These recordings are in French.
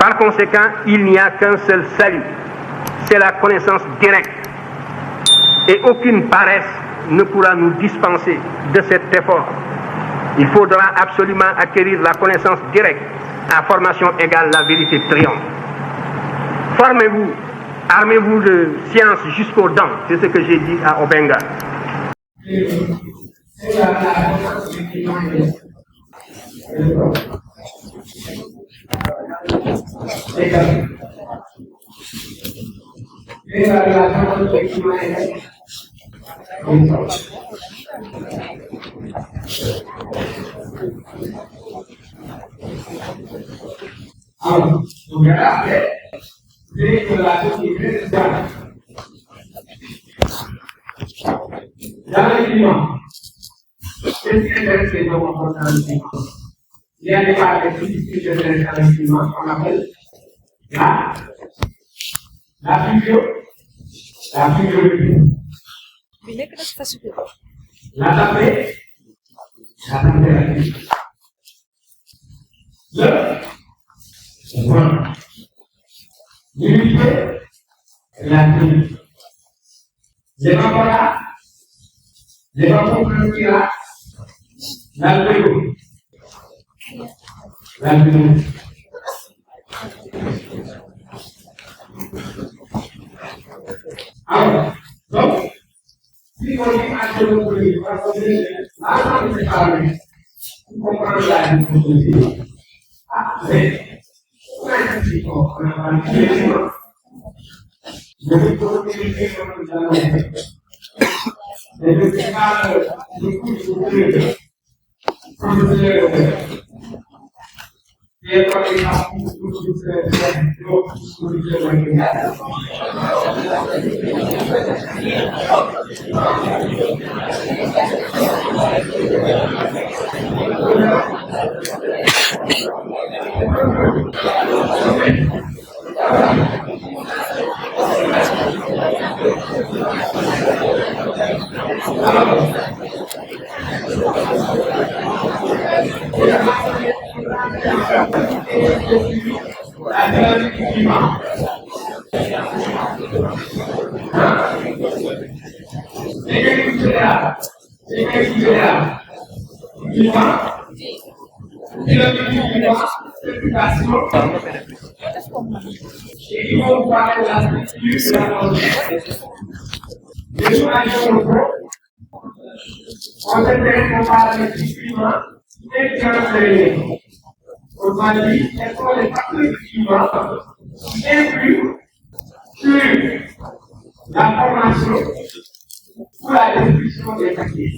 Par conséquent, il n'y a qu'un seul salut, c'est la connaissance directe. Et aucune paresse ne pourra nous dispenser de cet effort. Il faudra absolument acquérir la connaissance directe. À formation égale, la vérité triomphe. Formez-vous, armez-vous de science jusqu'aux dents, c'est ce que j'ai dit à Obenga. Alors, donc après, les relations qui restent dans le climat. Qu'est-ce qui intéresse les hommes dans le climat? Il y a des caractéristiques qui intéressent dans le climat qu'on appelle la fluviosité, la tapée, la température. L'humidité et la pluie. L'évaporat, l'évapotranspirat, l'albédo, l'albédo. Alors, donc, si on dit à ce moment-là, parce que l'ensemble de ces paramètres, vous comprenez la difficulté. Ah, mais, on a un petit peu, on a un petit peu. Je vais continuer comme nous allons faire. Et je vais faire le coup de souffler. Comme vous allez le faire. Et quand il y a un coup de souffler, l'autre souffler, et ils vont parler de la structure de la pensée. Les journalistes on s'intéresse à la climat et bien autrement dit, quels sont les facteurs du climat qui influent sur la formation ou la destruction des quartiers.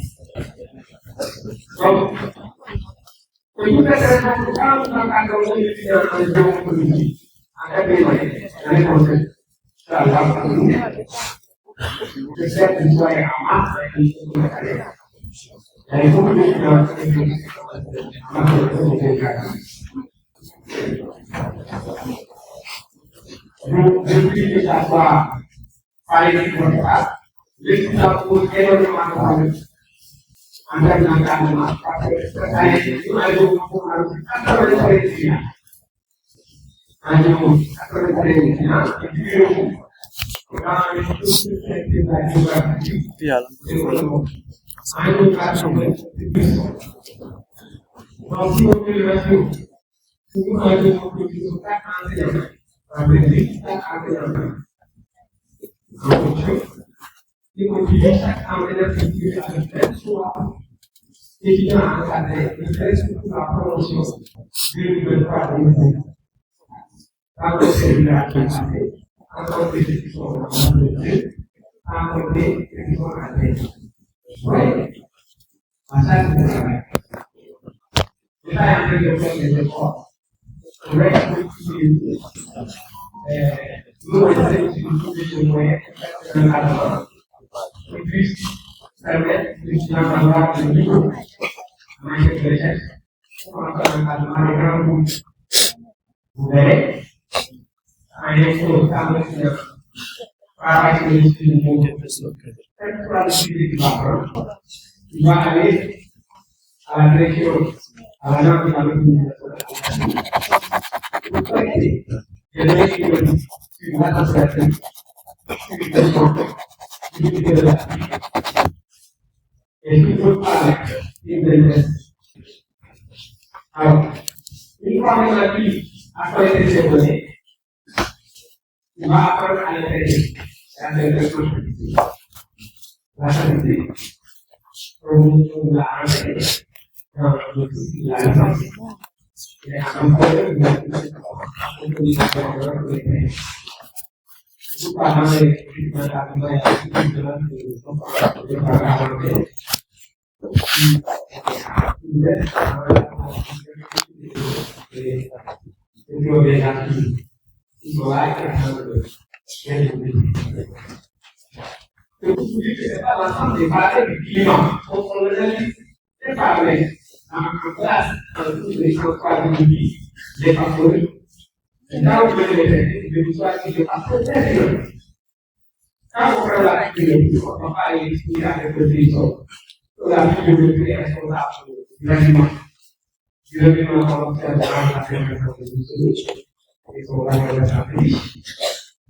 Donc, et vous êtes responsable quand vous encadrez les étudiants en géopolitique, en catégorie, dans les concepts. Ça va pas nous. Je sais que vous soyez en masse et que vous soyez en carrière. Il y a beaucoup d'étudiants qui donc, depuis que ça soit par les contrats, l'étudiant pose énormément de problèmes. En termes d'encadrement, parce que ça a été dit, un jour, on a dit 83 étudiants. Un jour, 83 étudiants, et puis dans les choses de la géographie, un jour, 80 étudiants. Donc, si on fait le ratio, si on a dit qu'on peut faire 4 enseignants, on peut faire 4 enseignants. Donc, si on dit chaque enseignant qui dit avec 7 soit étudiant encadré, il reste pour la promotion du devoir de l'enseignant. Quand on fait la qualité, quand on fait des qui sont en qualité, quand on fait des qui sont en qualité. Oui, à chaque fois. Je vais en train de faire des efforts. Je vais utiliser nous utiliser les moyens de l'encadrement qui puissent permettre d'étudiants d'avoir des niveaux en matière de recherche pour l'encadrement des grands groupes. Vous verrez, en écho, quand on travaille sur les sujets de quel que soit le sujet qu'il va prendre, il va aller à la direction, à l'agence de la Et il faut parler de alors, une fois que la vie a collecté ces données, on va apprendre à les traiter. À les traiter. La santé, on l'a enlevé dans la licence. Il y a un problème de pourquoi dans les c'est pas l'ensemble des valeurs du climat. On le dit, c'est pas vrai. En place, tous les transports de vie, les favoris. Et quand vous voulez les traiter, vous devez choisir des favoris. Quand on prend la vie, on ne va pas expliquer avec le trésor. La vie de l'autre est responsable de l'aliment. Je vais vous montrer la solution. Et son valeur de la vie.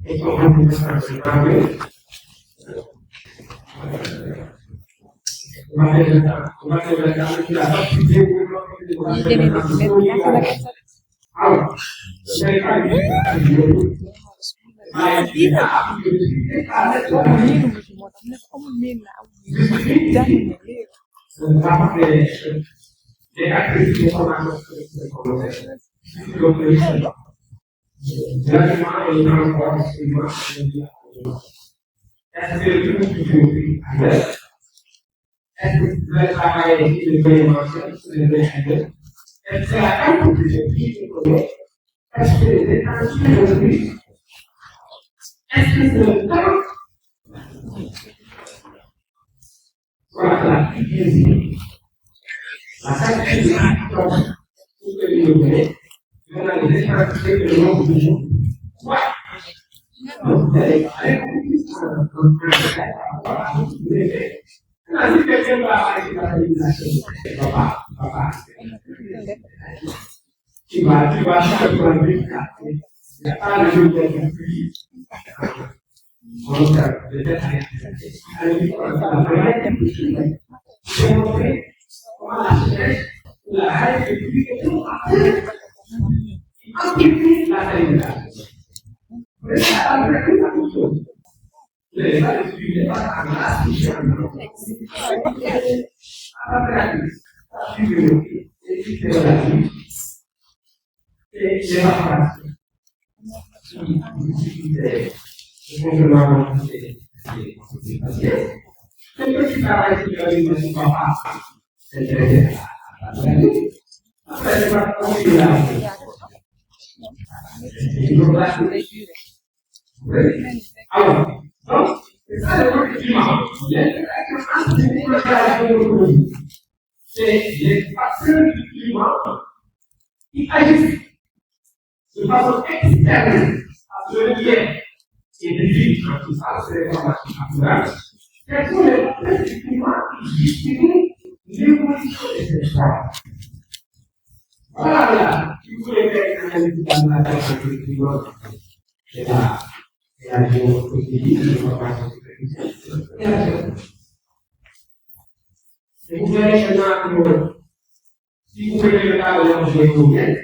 Et son valeur de la vie. Est-ce que vous allez travailler ici de prévention sur les déchets? Est-ce que c'est la carte que je dis que est-ce que les étanchements de vie? Est-ce que c'est le temps? Voilà la vie. La carte que je dis pour que vous le voyez, vous allez les étanchements de l'eau de jour. Ouais. Vous allez parler si quelqu'un va avec la réalisation, papa, tu vas faire le but, il n'y a pas de jeu de pluie. Donc, peut-être j'ai montré comment la jeunesse, la règle de pluie est tout amplifie la réalisation. Vous êtes capable de faire la chose. Les gens ne suivent pas la grâce qui vient de nous. À la grâce, c'est la vie. Et l'évaporation. Le fonctionnement c'est que tu travailles sur la vie de ton papa. C'est très bien. Après, tu vas continuer là. Alors, donc, c'est ça le climat. C'est les facteurs du climat qui agissent de façon externe à ce lien et du dans tout ça, c'est les formations naturelles. Quels sont les facteurs du climat qui distinguent l'évolution de cette forme? Voilà, si vous voulez faire une analyse de la nature du climat, c'est là. Et la géopolitique, l'information superficielle. Et vous verrez maintenant que si vous prenez le cas de l'enjeu économique,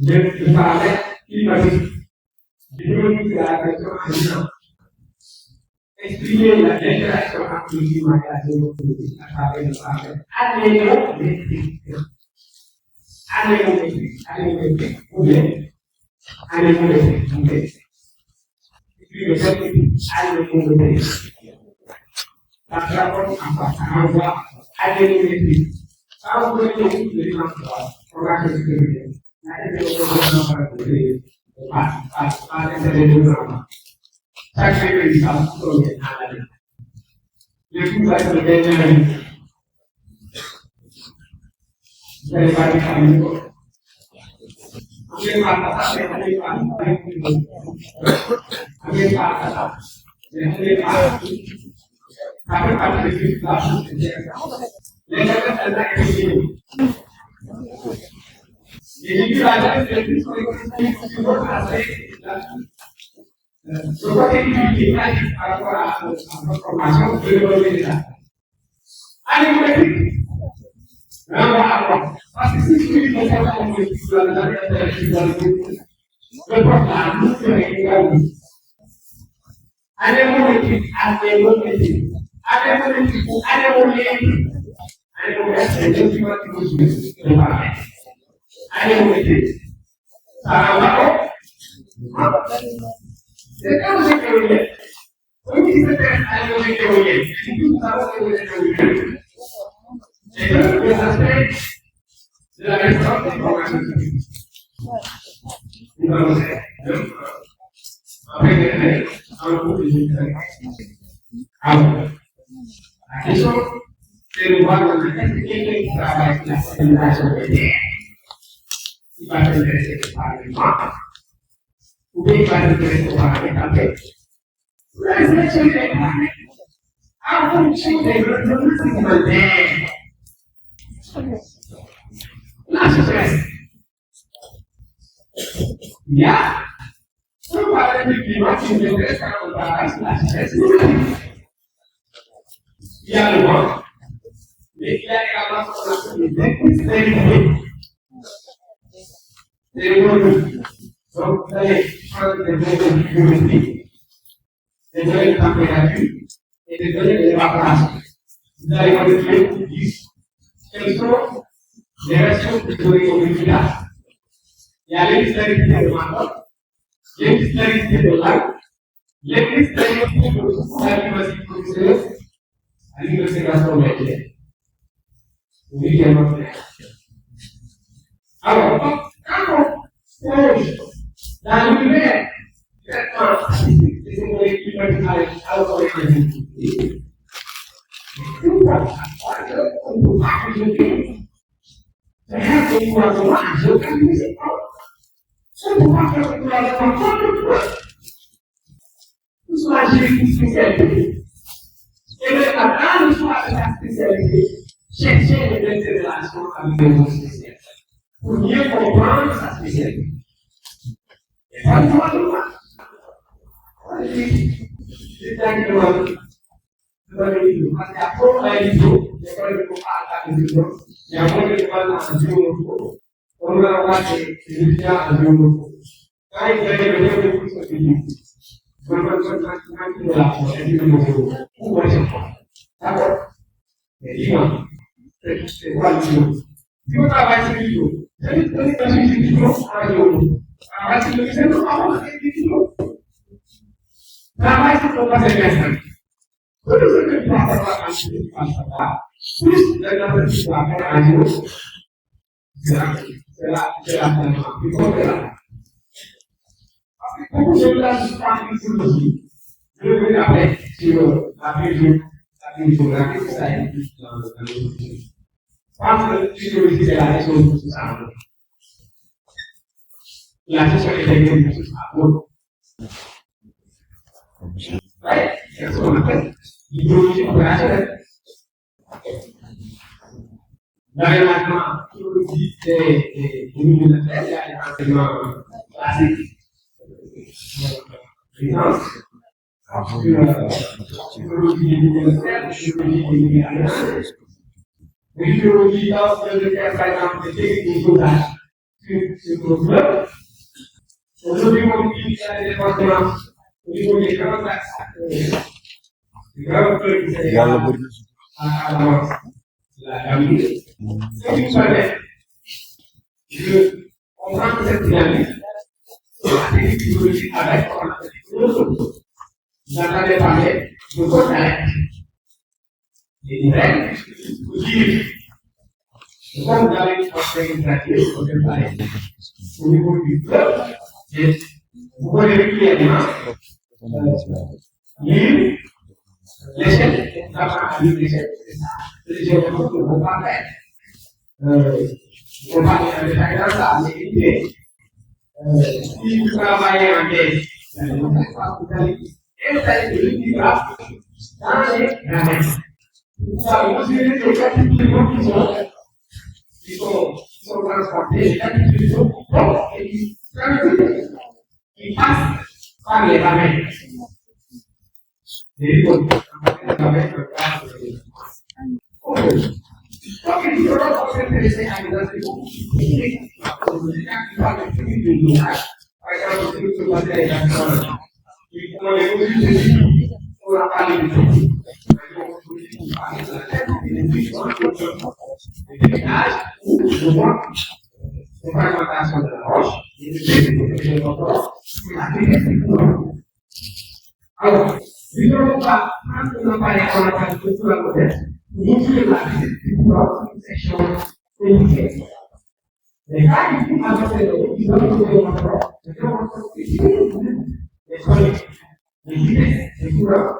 le paramètre climatique, je la question animale. Exprimer l'interaction entre le climat et la géopolitique à travers le paramètre anémométrique. Anémométrique, ou bien anémométrique. Puis le scientifique anémométrique. La rapporte en voie anémométrique. Quand vous voulez le dimanche soir, on va se sécuriser. Chaque pays ça vous allez pas faire Et j'ai vu la jeune de plus sur les conditions sur votre aspect. Je crois qu'il y a une image par rapport à votre formation de développer des actes. Allez, vous l'écoutez. Parce que si je suis confortable avec le portable, nous serons également. Allez, mon équipe, allez, mon équipe. Allez, mon équipe, allez, mon équipe. Allez, mon équipe, je suis pas tout de suite. Allez, mon équipe. Ça va, c'est quand vous êtes théorien. Oui, c'est allez, mon théorien. Nous savons que vous êtes théorien. Et que les aspects de la réforme des programmes nous allons faire après un groupe de jeunes. Alors, la question, c'est de voir dans le texte quelqu'un qui travaille sur la civilisation de terre. Il va s'intéresser par le monde, ou bien il va s'intéresser par les calculs. La réflexion des calculs, en fonction des besoins de terre. Là, je sais. Il y a un parler du climat qui nous intéresse quand on parle de la richesse. Il y a le vent, mais il y a également ce qu'on appelle les extrémités. Les produits. Donc, vous allez prendre des données géométriques, des données de température et des données d'évaporation. Vous allez calculer pour 10 quelles sont les ratios de données moléculaires. Il y a l'extrémité de matin, l'extrémité de l'air, l'extrémité de l'alimentation professionnelle, à l'université métier. Oui, bien entendu. Alors, quand on plonge dans l'univers, c'est une molécule alors qu'on est on peut pas ajouter. C'est rien qu'on peut ajouter. On ne peut pas faire une croisement. Nous sommes agir une spécialité. Et même avant, nous sommes avec la spécialité. Chercher les relations avec les autres spécialités. Pour mieux comprendre sa spécialité. Et pas du tout. C'est exactement. Parce qu'après, on a une vidéo. Il y a pas de pas à la vidéo. Il y a moins de mal à vidéo. On va avoir des étudiants à vidéo. Quand ils avaient le même coup sur vidéo, on va faire un de la prochaine vidéo. Pourquoi c'est pas? D'accord? Mais dis-moi, c'est quoi le vidéo? Si on travaille sur vidéo, c'est une vidéo en vidéo. Travaille sur le vidéo, on va faire une vidéo. Travaille sur le passé d'instant. Tout ce que tu vas faire en vidéo, tu vas savoir. Plus de la chose que tu vas faire en vidéo, c'est la il faut faire. Parce que comme je l'ai parlé sur le site, je vais après sur la physiographie que ça a été dans le site. Parce que physiologie, c'est la gestion de tout ça. La gestion intégrée de tout ça. C'est ce qu'on appelle l'idéologie opérationnelle. L'aménagement biologique des militaires, il y a des enseignements classiques. Finance, psychologie des militaires, psychologie des militaires. Psychologie dans le cas, par exemple, des techniques de dosage sur le club. Aujourd'hui, on utilise des départements au niveau des grands axes. Les grands clubs qui sont à l'avance. La vie. Ce qui permet de comprendre cette dynamique, la psychologie avec vous entendez parler de contact, des règles, dire, comme vous avez une organisatrice, vous pouvez parler au niveau du club, et vous pouvez régulièrement lire l'échelle, d'apprendre à lire l'échelle. Je ne peux pas faire. On va faire des agressions, c'est l'idée. Si vous travaillez en tête, vous allez installer de l'univers dans les ramènes. Vous allez mesurer les catégories qui sont qui sont transportés, qui sont et qui passent par les ramènes. Les routes, avec le cadre. Donc, il faudra s'intéresser à l'identité politique. Par exemple, si vous avez la personne, il faut les consulter pour la parler de politique. Fragmentation de la roche, alors, nous n'avons pas, quand on a parlé en la culture moderne, nous sommes la section politique. Mais quand il faut avancer le ils doivent trouver un endroit, les idées, les couleurs,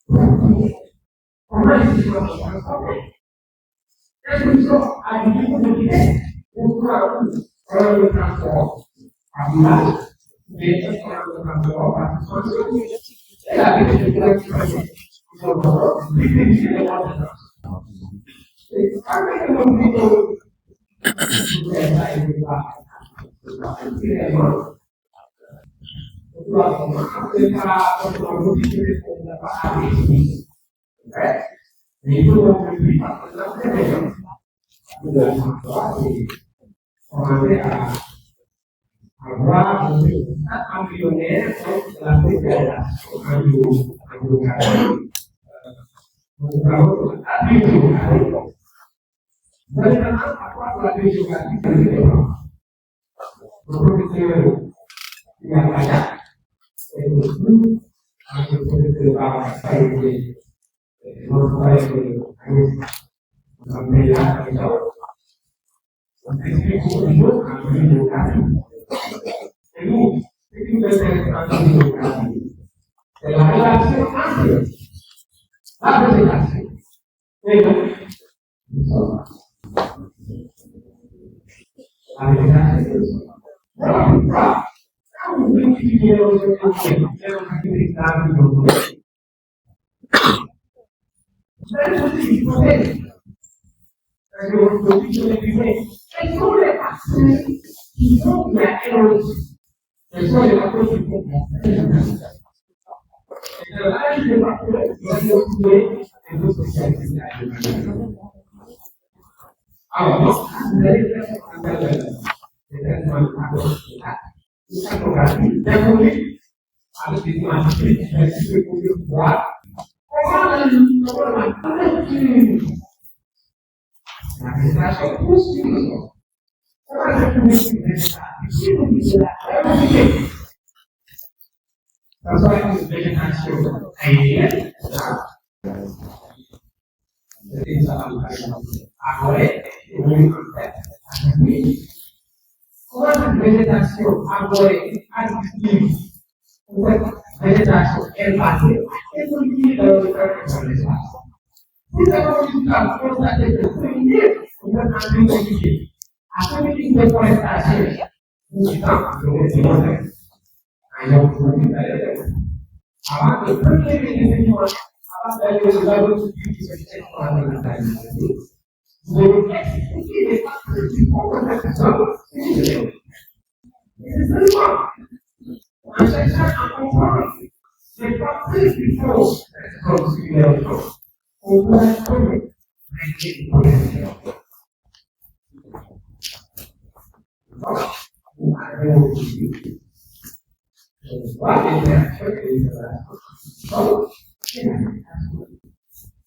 comment les idées vont se transformer? Est-ce que nous sommes à une niveau de vitesse pour pouvoir le transport à l'image, mais est-ce qu'on a le transport à l'image? Et la vie de la situation, ils sont encore difficiles de voir de transport. Et avec le niveau de la commencer à avoir un embryonnaire de la fédération nous avons la vous allez maintenant avoir la géographie le professeur il a pas là et le plus le professeur va faire notre travail nous avons là on explique beaucoup de choses en géographie. Et nous, ce qui nous intéresse en géographie, c'est la relation entre la végétation et nous sommes. La végétation, voilà pourquoi, quand vous multipliez les objectifs, vous allez aussi hypothèse. Parce que vous pouvez quelles sont les parties qui font qu'il y a érosion? Quelles sont les parties qui font qu'il y a érosion? Et de là, je vais pas trouver les autres spécialités. Alors, vous allez faire ce qu'on appelle les traitements de cartographie, bien connu, avec des images qui peuvent voir comment la végétation pousse comment la végétation ça soit une végétation aérienne, c'est ça, arborée, comment cette végétation arborée, arbustive, ou cette végétation herbacée, évolue dans l'espace. Vous avez constaté que ce milieu, vous êtes en train d'étudier. À ce milieu de déforestation, vous êtes en train de avant le premier événement, avant d'aller au laboratoire qui se fait dans la natalité, vous devez expliquer les facteurs qui font que cette personne et c'est seulement en cherchant à comprendre les facteurs qui font cette considération. On pourrait trouver les conditions. Voilà, vous arrivez au début.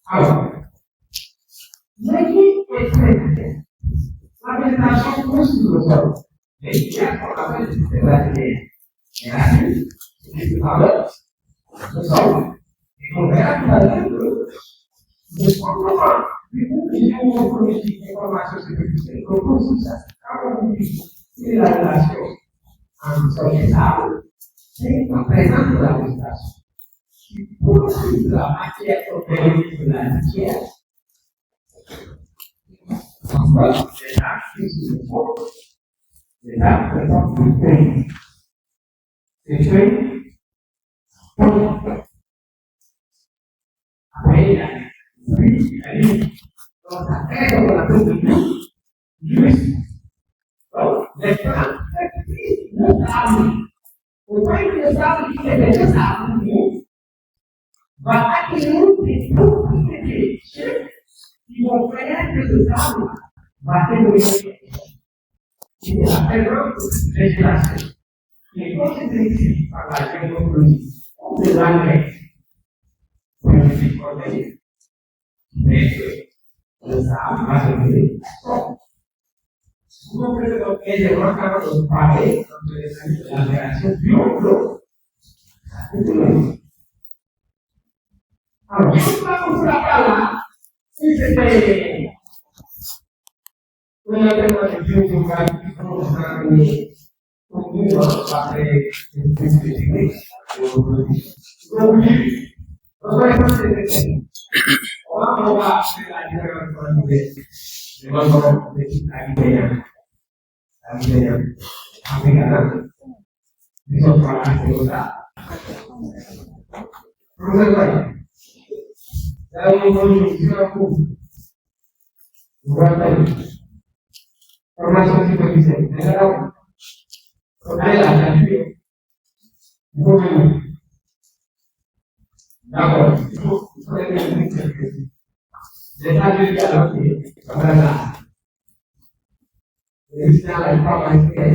Alors, l'équipe est très la végétation pousse sur le sol. Mais il y a ce qu'on appelle le système racinaire. Et la racine, c'est ce travail, le sol. Et on verra tout à l'heure que le comprendre, du coup, il y a une politique d'information sécurité, qu'on pousse ça. Quand on dit, c'est la relation entre sol et sable, c'est la présence de la végétation. Qui poursuit la matière organique de la matière. En fait, les arbres qui se font, les arbres présentent des feuilles. Ces feuilles, après, il y a une pluie, dans sa terre, on appelle de l'huile, Donc, les femmes, nous avons, au point que nous savons que les deux avons, va acquérir des propriétés qui vont faire que nous avons, va témoigner. Il y a vraiment une régulation qui est considérée par la géopolitique de l'année. Mais le sable va se lever. Vous pouvez donc aisément quand on parlait de la création du monde. Alors, je ne sais pas comment ça va là. Si c'était un événement de géographie qui commence à amener pour nous après une petite église. Donc, on va faire la différence entre les membres de l'équipe africaine, africaine, les autres africains. Vous voyez, là, on va nous un coup. Vous voyez, formation psychologique, d'accord? On a la nature. Vous voyez. D'accord, il faut faire une chose. L'état de dialogue, voilà. Le Christian n'a pas manqué.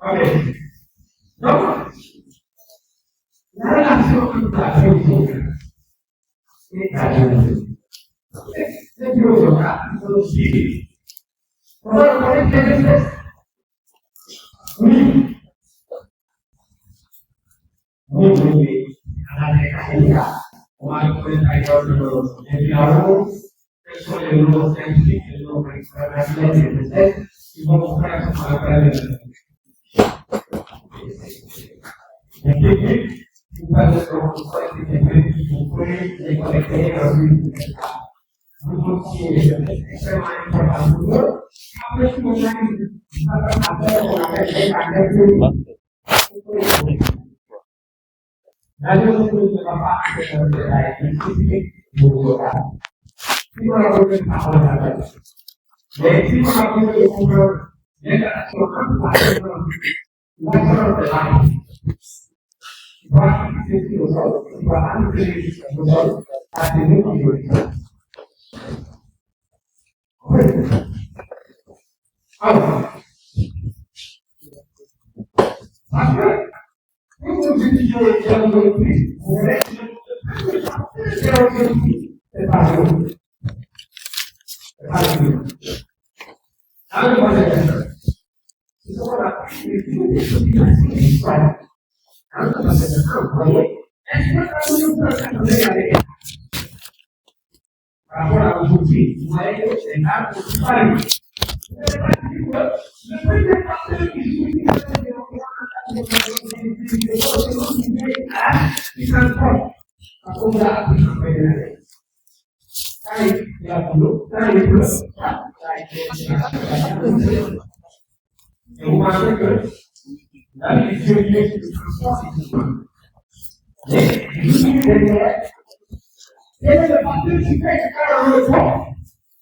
Ok. Donc, la relation entre la religion et la religion. C'est une chose aussi. On va reconnaître les espèces. Oui. Oui, à la décadence, on va reconnaître ailleurs les dialogues, quels sont les nouveaux scientifiques, les nouveaux expérimentaux, les recettes, qui vont faire ce qu'on appelle les techniques, qui peuvent être des techniques qui vont les connecter ensuite. Vous continuez, c'est extrêmement important pour nous. Après, si vous avez on appelle la chose ne va pas être la spécifique du local. Si on a besoin de parole à la tête, mais si on a besoin de comprendre l'interaction entre l'action de la vie, il va fixer au sol, il va annuler le sol à des niveaux. Alors, après, vous utilisez le terme de prix, vous voulez c'est pas bon. C'est pas bon. Alors, moi, c'est ce qu'on appelle les choses qui sont alors, vous voyez, est-ce que nous sommes regarder par rapport à aujourd'hui, vous voyez, c'est là pour se parler. Le premier facteur qui suit qui s'enfonce à cause de la vie. Quand il y a boulot, quand il pleut, et vous pensez que la vie de Dieu se transforme. Mais quel est le facteur qui fait que quand on le voit,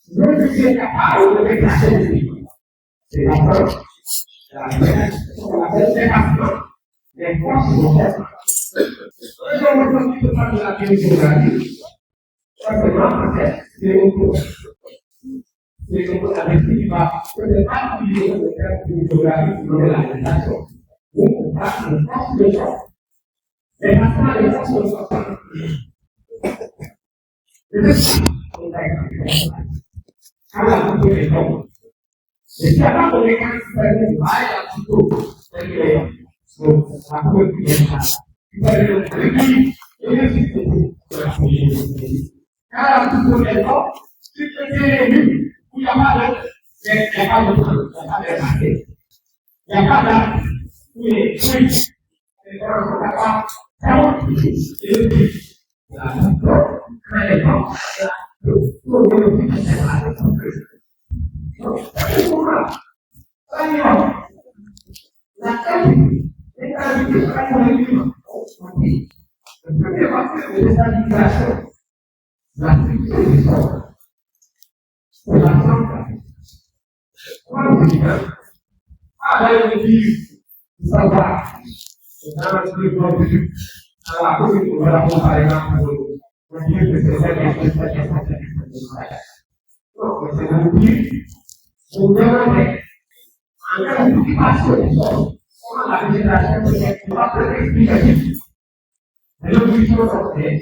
Dieu est capable de déclencher le vie. C'est la preuve. On appelle dépassement des forces de l'homme. Ils ont entendu de parler de la géographie. Simplement, en fait, c'est une chose. C'est une chose avec qui va peut-être pas utiliser le terme de géographie pour donner la réalisation. Donc, on passe de force de l'homme. Mais maintenant, les forces de l'homme. Le deuxième, on va expliquer. Alors, vous pouvez répondre. Et si avant on est quand même faire une vaille à plutôt, c'est que donc, la cour est bien ça. Tu vas aller au pays, et le système de la communauté. Car la plutôt est là, si tu es élu, où il n'y a pas de, il n'y a pas de temps, il n'y a pas de raté. Il n'y a pas d'âme, où il est fruit. C'est quand on n'a pas, c'est bon, et le but. La plutôt, quand elle est là, pour le but, c'est la plutôt. La qualité de la connexion, le premier facteur de déstabilisation, la structure du sol, c'est la santé. travail de vie, de savoir, dans le plan de vue, dans la commune, on va par exemple, pour dire que c'est ça qui est donc, c'est un outil pour demander, en cas d'occupation du sol, comment la végétation peut être pas très explicative. Et l'obligation d'obtenir,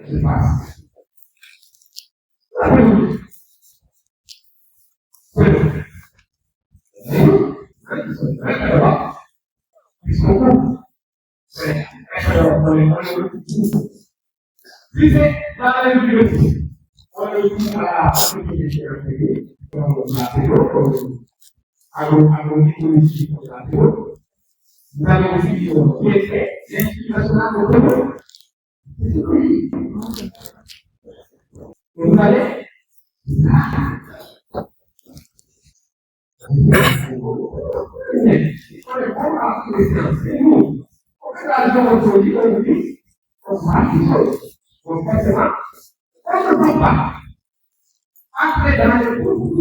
c'est pas vous allez après dans le groupe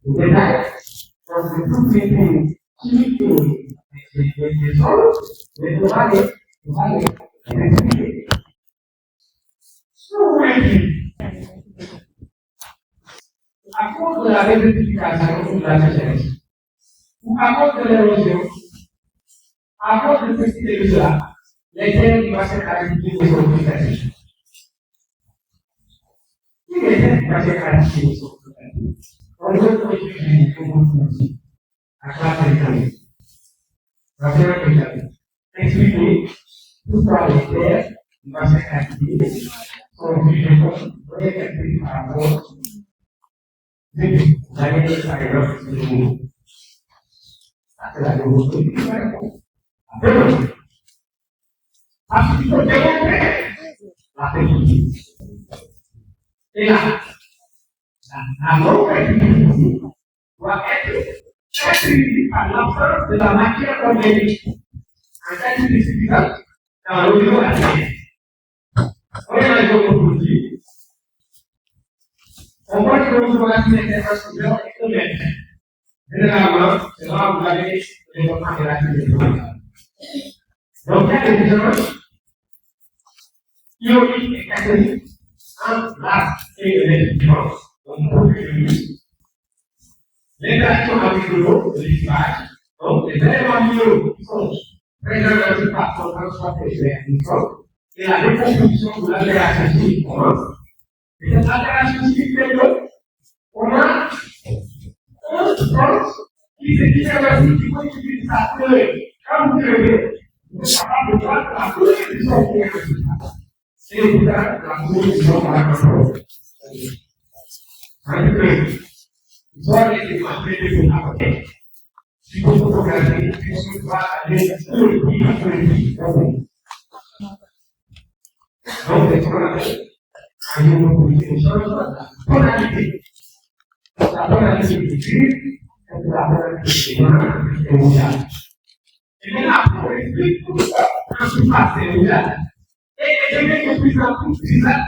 vous êtes dans le groupe qui est solo, mais vous allez expliquer. À cause de la désertification de la sécheresse, ou à cause de l'érosion, à cause de ceci et de cela, les terres qui vont se caractériser de son végétation. Si les terres qui vont se caractériser de son végétation, on peut étudier comment aussi à classe économique. La première étape, expliquer pourquoi les terres qui vont se caractériser sont jugées comme réactives par rapport la ley de la et là, la doit être attribuée à l'absence de la matière organique en quantité suffisante dans l'horizon de la terre. On est dans les autres produits. On voit que nous avons une intervention humaine. Généralement, c'est là où vous avez les développements de la civilisation. Donc, il y a des différences théoriques et catholiques entre l'art et les différences. Donc, l'interaction avec l'eau, l'image, donc les éléments minéraux qui sont présents dans le surface sont transportés vers une zone, et la décomposition de l'altération chimique commence. Et cette altération chimique fait que on a un sens qui se différencie du point de vue de sa couleur. Quand vous crevez, vous êtes capable de voir la couleur du son qui est résultat. C'est vous la couleur du son par la contrôle. Soit les démarches de la côté, si vous photographiez, vous allez donc, c'est ce qu'on appelle un niveau de tonalité. La tonalité du cul, c'est la tonalité mondiale. Et maintenant, on explique tout ça en surface mondiale. Et je vais de plus en plus bizarre.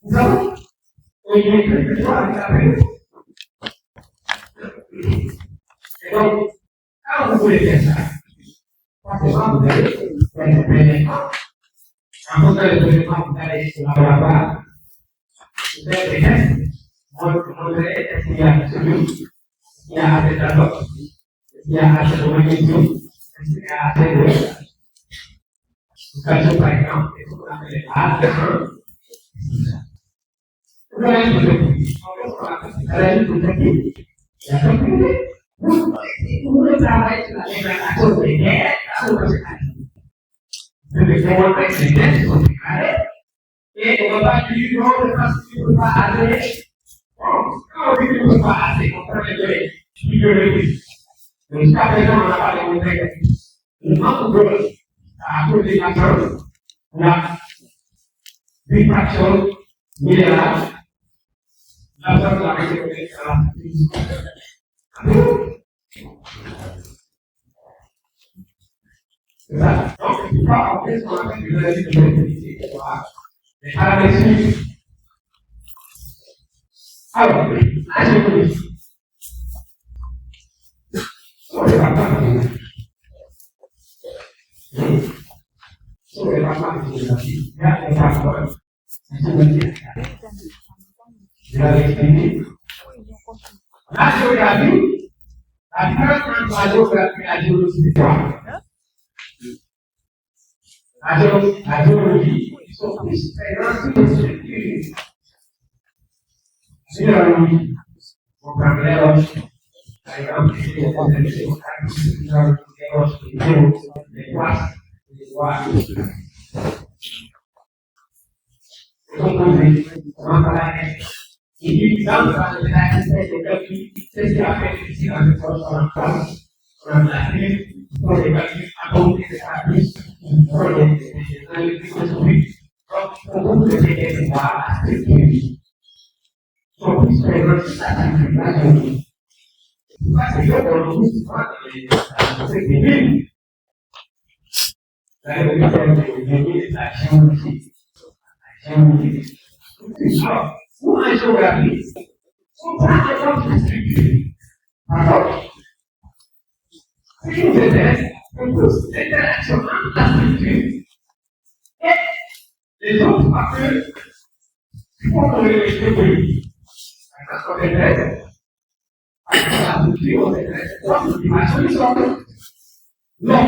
Nous avons une histoire avec la paix. Et donc, quand vous voulez faire ça, forcément, vous allez faire des prélèvements. Quand vous allez faire des prélèvements, vous allez sur la laboratoire. Vous faites des tests. Vous allez est-ce qu'il y a celui qui a assez d'azote, est-ce qu'il y a assez de magnésium, est-ce qu'il y a assez de. Vous faites par exemple, ce qu'on appelle ADN. Vous allez tout vous le travail sur la dégradation des terres, vous devez comprendre que les terres sont dégradées et on ne va pas dire non, je pense qu'il ne peut pas aller. Quand on dit qu'il ne peut pas aller, on peut le dire. Donc, jusqu'à présent, on n'a pas démontré que le manque de à cause des matières, la diffraction minérale. La personne a été connectée à la physique. C'est ça. Donc, il faut apporter ce qu'on appelle une analyse de mobilité. Les paramètres Alors, la géographie. Sur les papas, sur les papas de géographie, il y a des papas. Je l'avais expliqué. La géographie, la différence entre la géographie et la géologie, c'est quoi? La géologie, ils sont plus différents que les structures. Géologie, on prend les roches, par exemple, les quartz, les bois, composés, comment ça va être. Et puis, dans le cas de la calcul, c'est ce qui a fait ici dans le corps sur la place, on a placé pour les calculs à côté de la plus, pour les construits, pour beaucoup de ces voir la structure. Sont plus présents sur la structure. Parce que dans le groupe, c'est des villes. La géologie. Alors, pour la géographie, on prend exemple de structure. Alors, ce qui nous intéresse, c'est l'interaction entre la structure et les autres facteurs qui font que les évoluer. Parce qu'on intéresse, la structure, on intéresse trois motivations qui sont non.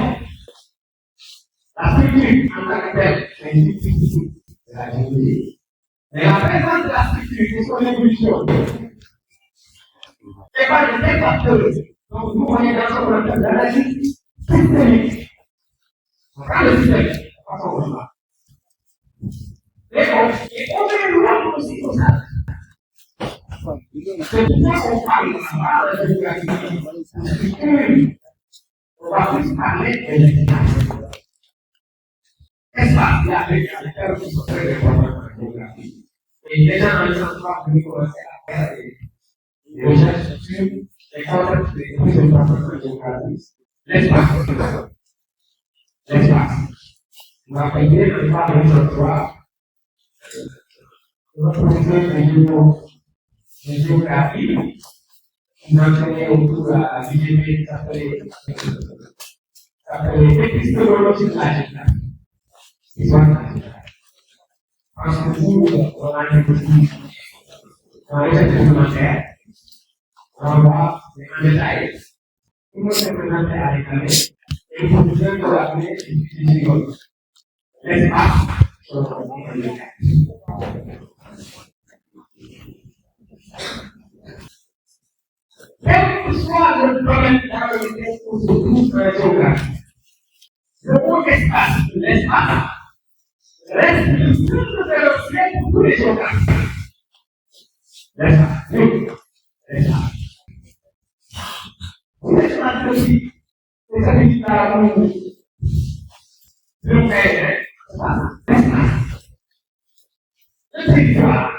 La structure en tant que telle, c'est une spécificité de la géologie. Mais la présence de la structure et son évolution n'est pas de ces facteurs. Donc, nous, on est dans ce qu'on appelle l'analyse systémique. Quand le système, façon comme ça. Et on fait nous aussi comme ça. C'est pour ça qu'on parle de la géographie. On va plus parler de l'explication. Est-ce pas la réalité qui se fait de la géographie? Et déjà dans les endroits que nous commençons à faire des recherches sur les concepts de géographie, l'espace. On va payer le pas de l'histoire. Notre professeur de géographie, qui m'a enseigné autour de la BGP, qui s'appelait épistémologie de la géographie. Ils sont en parce que vous, on a une politique, on a une documentaire, on va en détail, tout le monde est présenté à l'école, et vous devez vous rappeler une petite rigole. L'espace, sur le détail. Quel que soit le domaine dans lequel on se trouve dans la géographie, le mot espace, l'espace, reste le plus de l'objet pour tous les géographes. L'espace, oui, l'espace. L'espace aussi, c'est ça qui est dans le monde. Le fait, l'espace. Le territoire.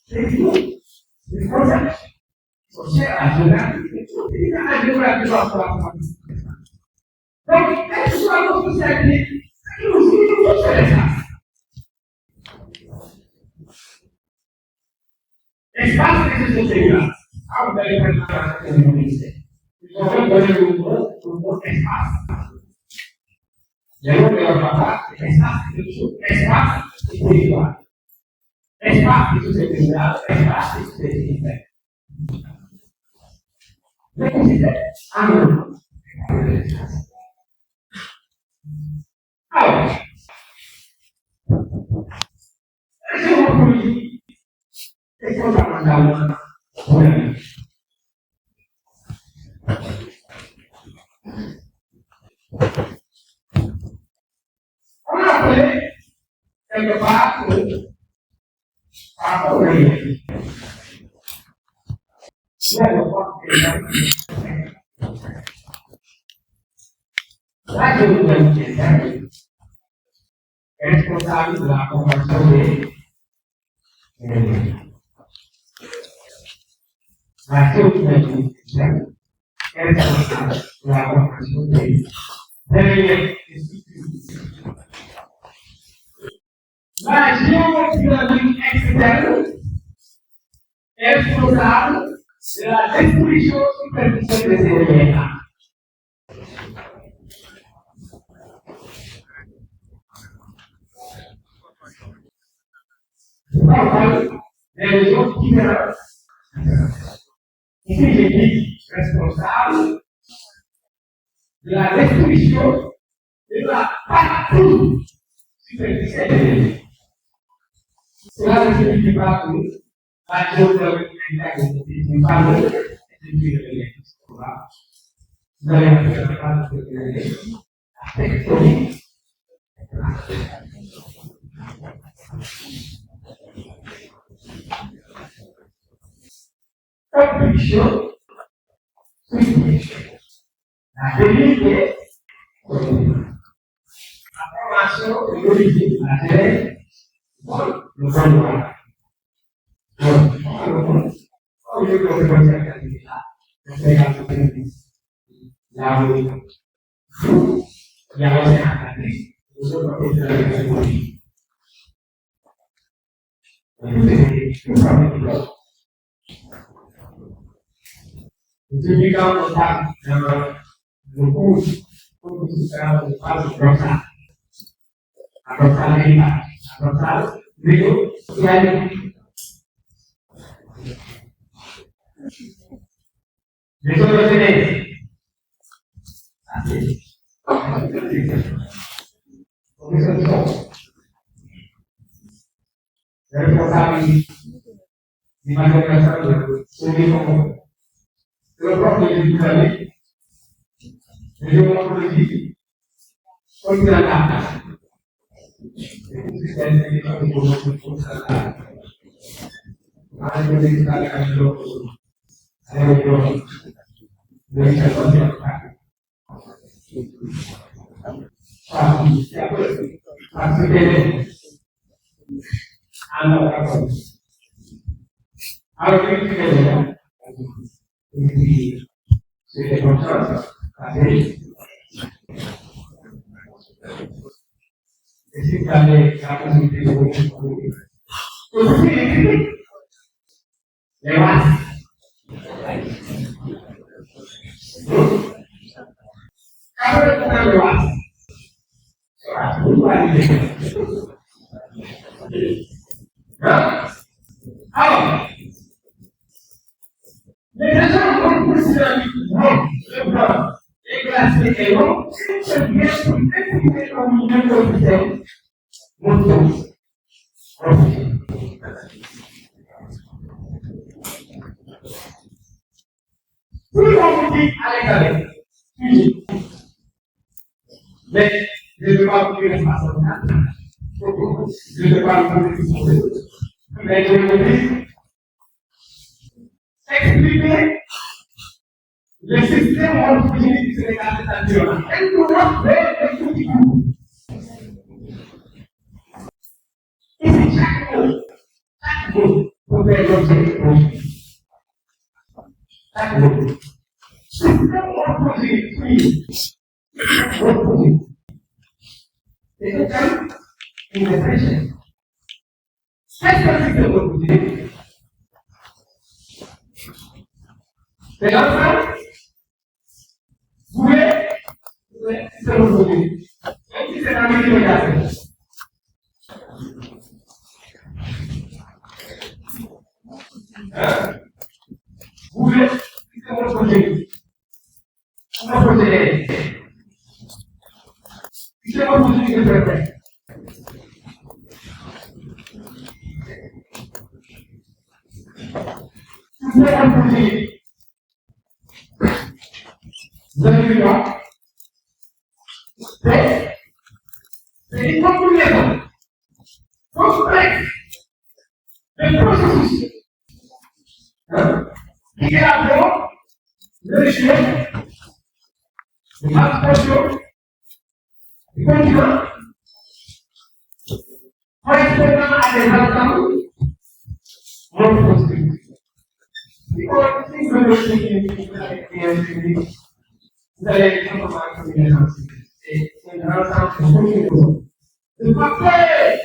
C'est tout. Les concepts sont chers à la géographie. Et dans la géographie, on va faire. Donc, quelle que soit notre spécialité, ce qui nous unit tous, c'est l'espace. L'espace, c'est ce celui-là. Ah, vous allez prendre la ministère. Ils ont même donné le mot espace. Il y a l'autre de la papa, c'est espace, c'est quelque chose. Espace, c'est territoire. Espace, c'est tout ce territoire. Espace, c'est tout ce territoire. Mais qu'est-ce que c'est? Ah non. Alors, est-ce que vous pouvez c'est fondamentalement vrai? On a appelé quelque part par rapport au réel. La géographie est responsable de la formation des la géographie est responsable de la formation des la la géodynamique externe est responsable de la destruction superficielle de ces éléments. On parle des régions différentes. Ici, j'ai dit responsable de la destruction de la partie superficielle de l'élément. Cela ne signifie pas que la géographie n'est pas de l'élément. Vous allez faire la tectonique. Obligation, submission. La vérité, la formation de l'origine, la terre, le fondement. Au lieu de faire cette activité-là, on fait la soutenance. Là où il y a un activité, nous sommes en train de faire une Demikian tentang buku sekarang tentang dosa atau salah atau itu yang itu begini dari kami di mana kita sudah le propre de l'Italie, et je vous le dis, comme la table. C'est comme ça, et c'est la possibilité de les masses. Alors, les gens vont considérer le blanc, les glacés et l'eau, c'est bien pour définir comme une officielle. Tout le monde dit à l'école, mais je ne vais pas vous dire la façon. Je ne vais pas vous dire mais je vous dis, expliquer le système morphogénique du Sénégal de cette violence. Elle doit faire des petits coups. Et c'est chaque mot pour faire l'objet de projet. Chaque mot. Système morphogénique, oui. Morphogénique. C'est comme une dépression. Qu'est-ce que le système morphogénique? C'est l'enfant. Vous voulez, c'est morphogénique. Même si c'est dans les médias. Vous voulez, c'est morphogénique. Morphogénique. C'est morphogénique de faire. C'est morphogénique. Vous avez vu là? C'est une combinaison complexe de processus qui élabore le chien, l'abstraction, le continent, correspondant à des ensembles morphologiques. Et quand vous allez simplement comme une ensemble. C'est un ensemble de combinaisons. De parfait!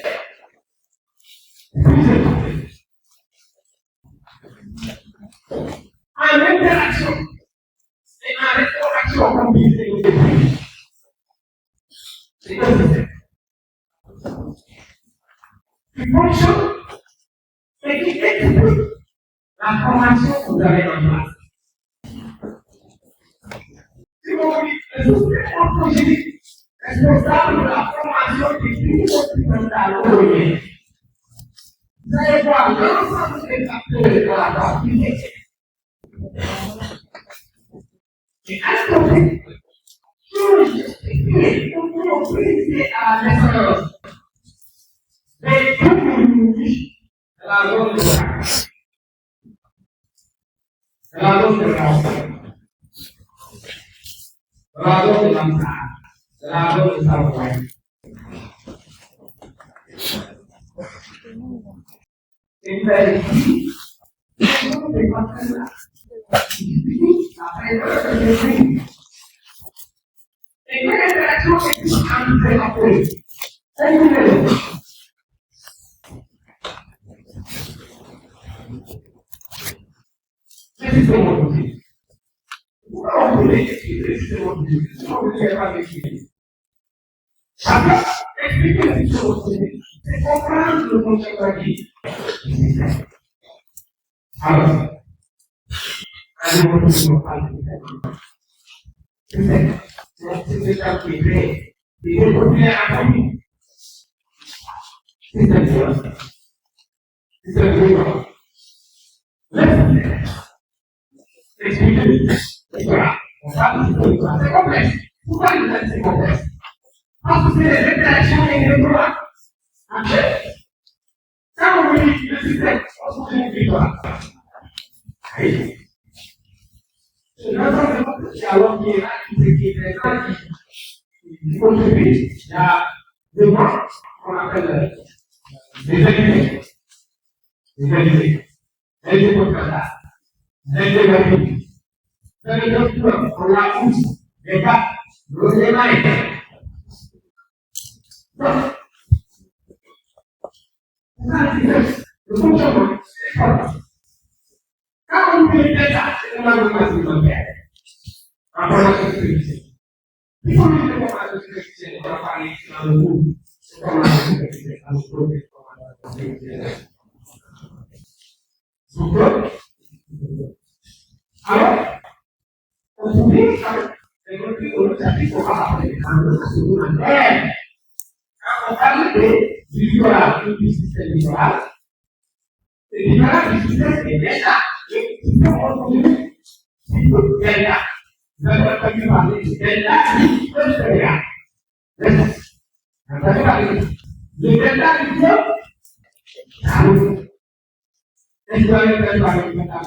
en interaction et en restauration comme disait c'est un système qui fonctionne et qui explique la formation que vous avez en place. Si vous dites que le système ontologique responsable de la formation des crises occidentales au Moyen, vous allez voir l'ensemble des acteurs de la partie et Aristote, pour préciser à la naissance des communautés de la zone de la zone de la zone de la zone de Savoie. Et vous avez dit, c'est pas très là. Après, et quelle interaction est-ce qu'on peut appeler? C'est ce que vous dites. Pourquoi on peut l'expliquer ce que vous dites? Pourquoi vous ne pouvez pas l'expliquer? Chacun expliquer ce que vous dites. C'est comprendre le fonctionnement du système. Alors, allez-vous nous parler du système. C'est ça qui est créé. Il est populaire à famille. C'est un c'est un vivant. Expliquez-le. Voilà. On parle de l'histoire. C'est complexe. Pourquoi c'est complexe? Parce que c'est les interactions et les droits. Après, quand on dit le système, on se dit une victoire. C'est l'ensemble de alors qui est là, qui est là, qui contribue. Il y a deux mois qu'on appelle les animés. Les animés. Les démocrates. Les démocrates. Les docteurs, on l'a où? Les gars, les mains. Donc, le fonctionnement, c'est ça. Quand on fait l'État, c'est une information bancaire. Information sécurité. Il faut une information sécurité, on va parler dans le groupe. C'est information sécurité, dans le groupe, information sécurité. Alors, on dit ça, c'est que nous avons parlé de quand on parle du littoral, du système littoral, c'est littoral du système de l'État. Le système ontologique, c'est le Delta. Vous avez entendu parler du Delta, du Delta. Vous avez parlé du Delta du fleuve. Est-ce que vous avez entendu parler du Delta?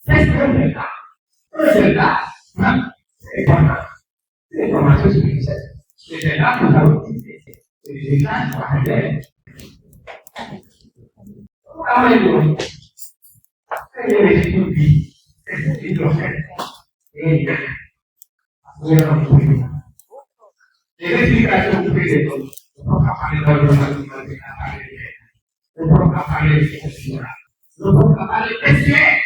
C'est un Delta. Un Delta, c'est quoi? C'est l'information suffisante. C'est là que nous avons utilisé. C'est des échanges parallèles. Amen. C'est les résidus de vie. C'est l'hydrogène. Et les explications que vous faites, le propre appareil d'environnement, le propre appareil de le propre appareil textuel.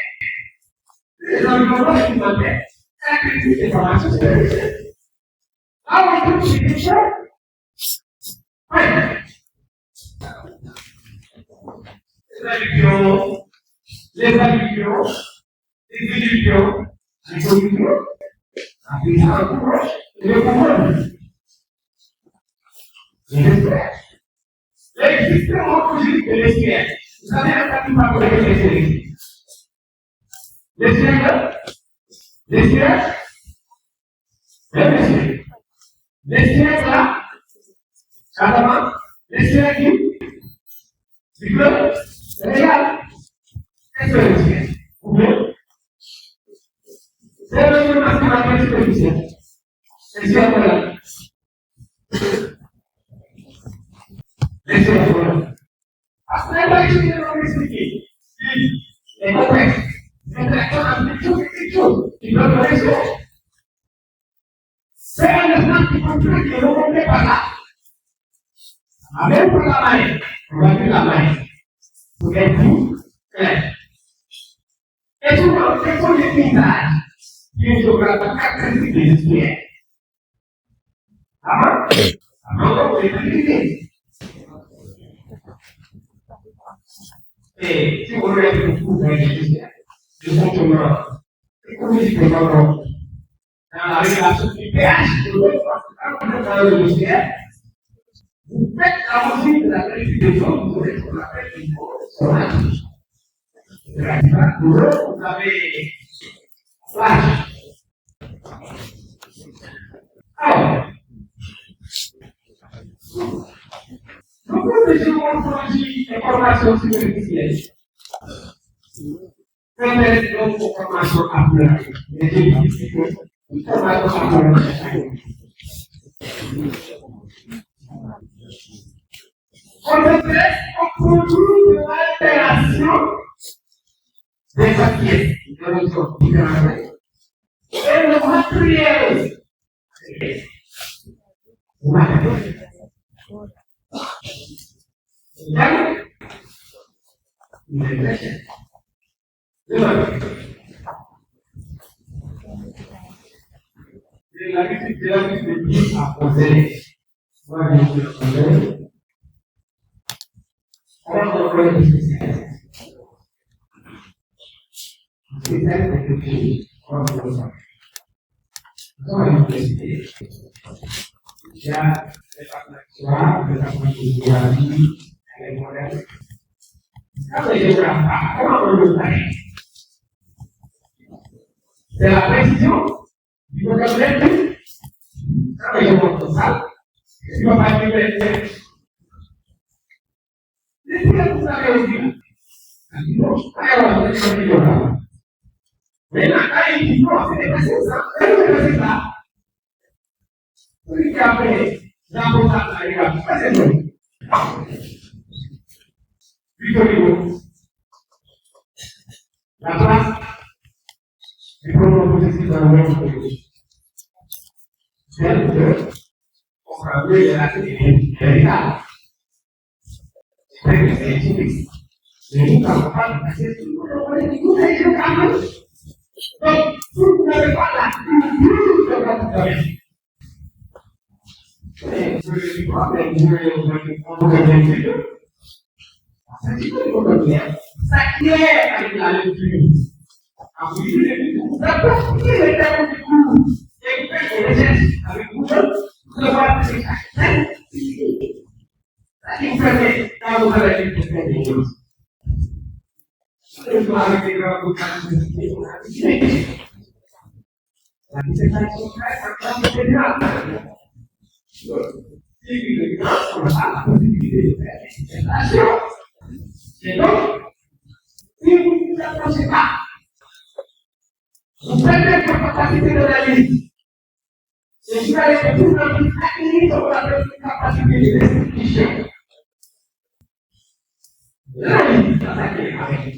Les environnements alimentaires. La critique des formations, c'est ah oui, c'est quelque chose. Oui. Les alluvions, les éluvions, les pollutions, les couronnes, les espèces. L'existence ontologique de l'espiègle. Vous savez un peu par quoi c'est l'espiègle? L'espiègle? L'espiègle là, carrément, l'espiègle du club, regarde, qu'est-ce que l'espiègle? Ou bien, c'est le même mathématique que l'espiègle. L'espiègle là. L'espiègle là. Après, là, je vais vous expliquer. Les complexes, l'interaction entre quelque chose, qui doit donner ça. C'est un instant qui comprend que le monde n'est pas là. Même pour la marée. On va plus la main. Pour être tout clair. Et souvent, ce sont des messages qui sont la caractéristique des esprits. Avant, on est activité. Et si vous regardez beaucoup dans les esprits, le fonctionnement, c'est comme je dis que dans la révélation du pH, dans le mystère, vous faites la musique de la qualité des hommes, vous aurez ce qu'on appelle une sonage. Vous avez flash. Alors, beaucoup de gens ont produit des formations superficielles. Peut-être d'autres formations appelées. Mais j'ai dit que une formation appelée. On peut-être qu'on produit de l'altération des papiers de notre vie. Et le matériel. L'habitude de dire à poser. Moi, je suis poser. Alors, on va dire c'est quelque chose comme ça. Dans l'université, il y a des partenaires, des partenaires de la vie, des modèles. Quand les géographes, comment on le fait? C'est la précision du vocabulaire. Quand les gens font ça, ils vont pas dire les c'est ce que vous avez oublié. Alors, c'est le géographe. Mais là, quand il dit non, c'est ça. C'est ça. Celui qui a fait l'importance à l'égard, c'est nous. Victor, la place du pronom positif dans le monde politique. Celle que, on va appeler la véritable. C'est scientifique. Mais nous n'avons pas de passer sur le politique. Vous avez le calme. Donc, vous n'avez pas la culture de votre domaine. Et je ne suis pas avec vous, on va dire ça dit que l'automne, ça claire avec la lecture. Alors, vous apportez les termes du coup, et vous faites des gestes avec vous, vous avez fait ça. Ça dit que vous faites, quand vous avez fait des choses. Je dois avec les grands bouquins de la la dissertation c'est bien. Si vous avez la possibilité de faire des dissertations, et donc, si vous ne vous approchez pas, vous perdez votre capacité d'analyse. Et vous allez de plus en plus acquérir votre capacité de restitution. L'analyse, c'est attaquer avec.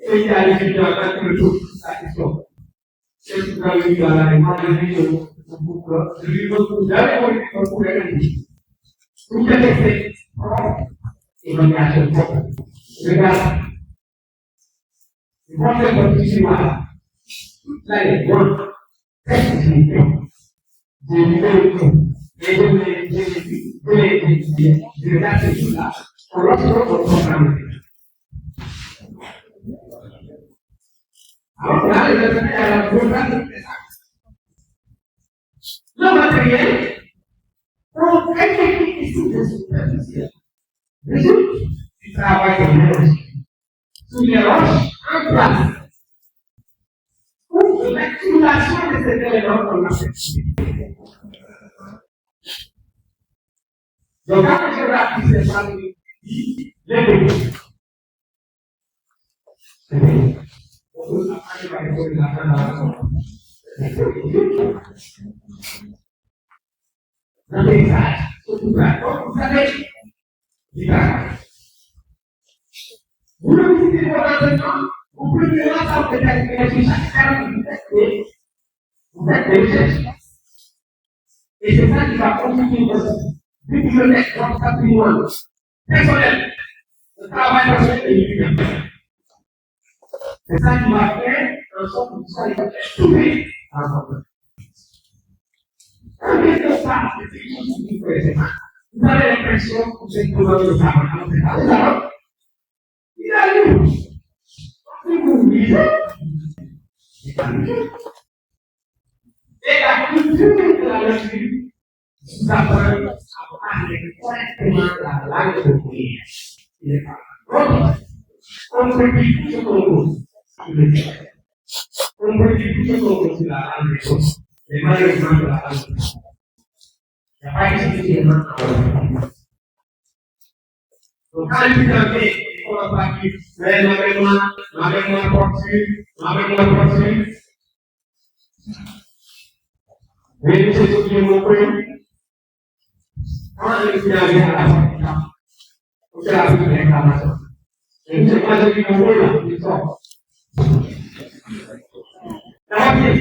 Et il y a les étudiants qui me posent la question. Est-ce que vous avez vu la réponse je lui pose jamais pour les réponses. Vous faites et on a ce point. Regarde. Je vois que votre cinéma, là, il y a une technicité. J'ai vu et je regarde tout là. Pour l'autre, programme. Alors là, les amis, à la programme, c'est ça. Le matériel, pour être technicité de superficiel. Résulte du travail de l'homme sous les roches en place ou de l'accumulation de ces éléments qu'on a fait. Donc, quand le géographie s'est parlé, les deux. On a parlé par exemple de la fin le paysage, surtout là, vous savez, vous le visitez potentiellement, vous prenez l'ensemble des activités chaque terme, vous faites des recherches. Et c'est ça qui va constituer votre bibliothèque, votre patrimoine personnel, le travail personnel et individuel. C'est ça qui va faire en sorte que vous soyez trouvé ensemble. Quand vous faites ça, c'est quelque chose que vous faites. Vous avez l'impression que vous êtes devant le travail. Il a lu. Si vous lisez, il a lu. Et la culture de la lecture vous apprend à parler correctement la langue de prière. Il est pas. On peut dire tout ce qu'on veut. On peut dire tout ce qu'on veut sur la langue des choses. Mais malheureusement, de la langue des choses. Il n'y a pas suffisamment de donc, quand il dit on va pas dire, mais ma portue. Mais c'est ce qui est mon frère. Quand je suis arrivé à la fin, c'est la vie de l'incarnation. Et c'est pas ce qui est mon frère, il sort. Ça va bien,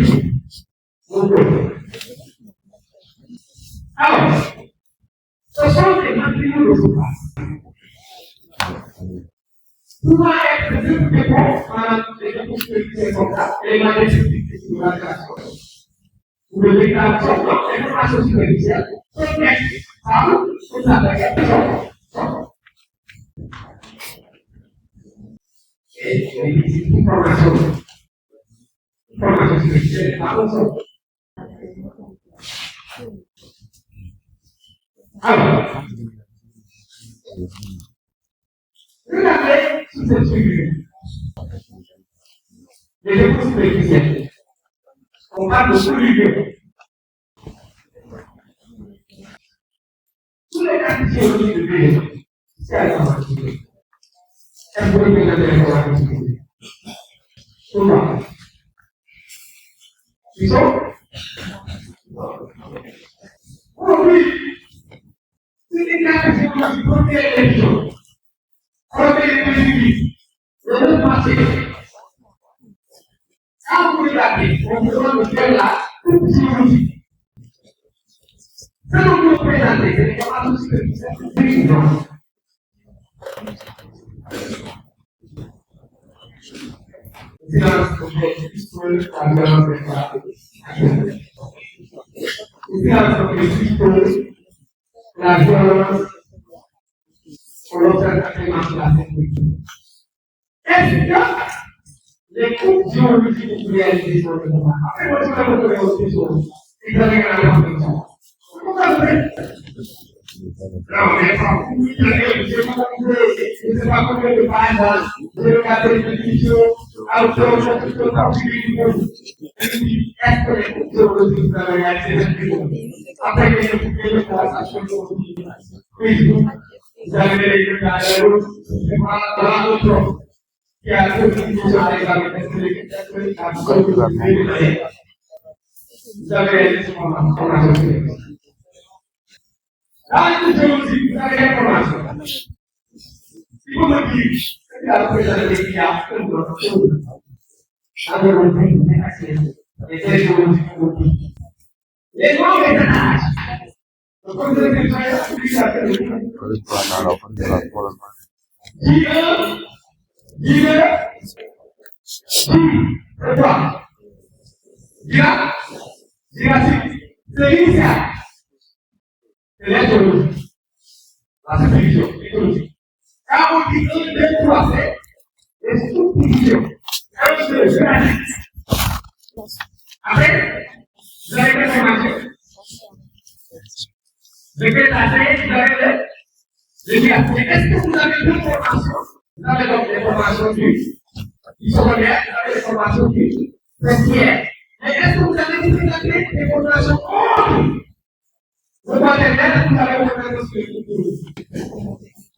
mon frère. Alors, ce sont des matériaux de souffrance. Pouvant être deux dépôts pendant les responsabilités comme ça, et les magnifiques de la création. Ou le véritable sortant, les formations superficielles, sont nettes, ça, c'est ça, la question. Et une formation superficielle, pas comme ça. Alors, regardez sous cette figure. Les époux superficiels. On parle de pollution. Tous les catégories de Dieu, c'est à la particulier. Elle peut être la particulier. Comment? Ils sont? Oh oui! C'est des catégories qui protègent les gens. Protègent les individus. Le monde passé. Quand vous regardez, on vous demande de faire là, tout psychologique. C'est donc vous présenter, c'est des capables de non. Silence pour les pistoles, la violence des femmes. Silence pour les pistoles, la violence, pour l'observation de la sécurité. Est-ce que les coupes géologiques qui réalisent sur le monde, après, moi, je vais vous donner autre chose. Ils avaient la réflexion. Pourquoi vous faites? Non, mais pas vous, je ne sais pas combien de pages, j'ai regardé une émission, auteur, je suis particulier du monde. Est-ce que les coupes géologiques vous avez réalisé cette vidéo? Après, les coupes de conversation Facebook, vous avez les regards à l'autre, et voilà l'autre. Qui a fait une mission avec la vous avez réalisé son formation. Là, vous avez l'information. Si vous me dites que la présence des milliards, c'est une autre chose. Avec le pays, les géologiques vous disent. Les gens des âges. Donc, comme vous avez fait ça, c'est quoi? C'est l'initial. C'est l'éthologie. La subdivision, l'éthologie. Quand on dit 1, 2, 3, c'est les subdivisions. 1, 2, 3. Après, vous avez l'information. Le pétagé, vous avez le gaz. Mais est-ce que vous avez deux formations? Vous avez donc des formations qui sont liées, vous avez des formations qui festières. Mais est-ce que vous avez des formations autres? Vous avez même, vous avez des formations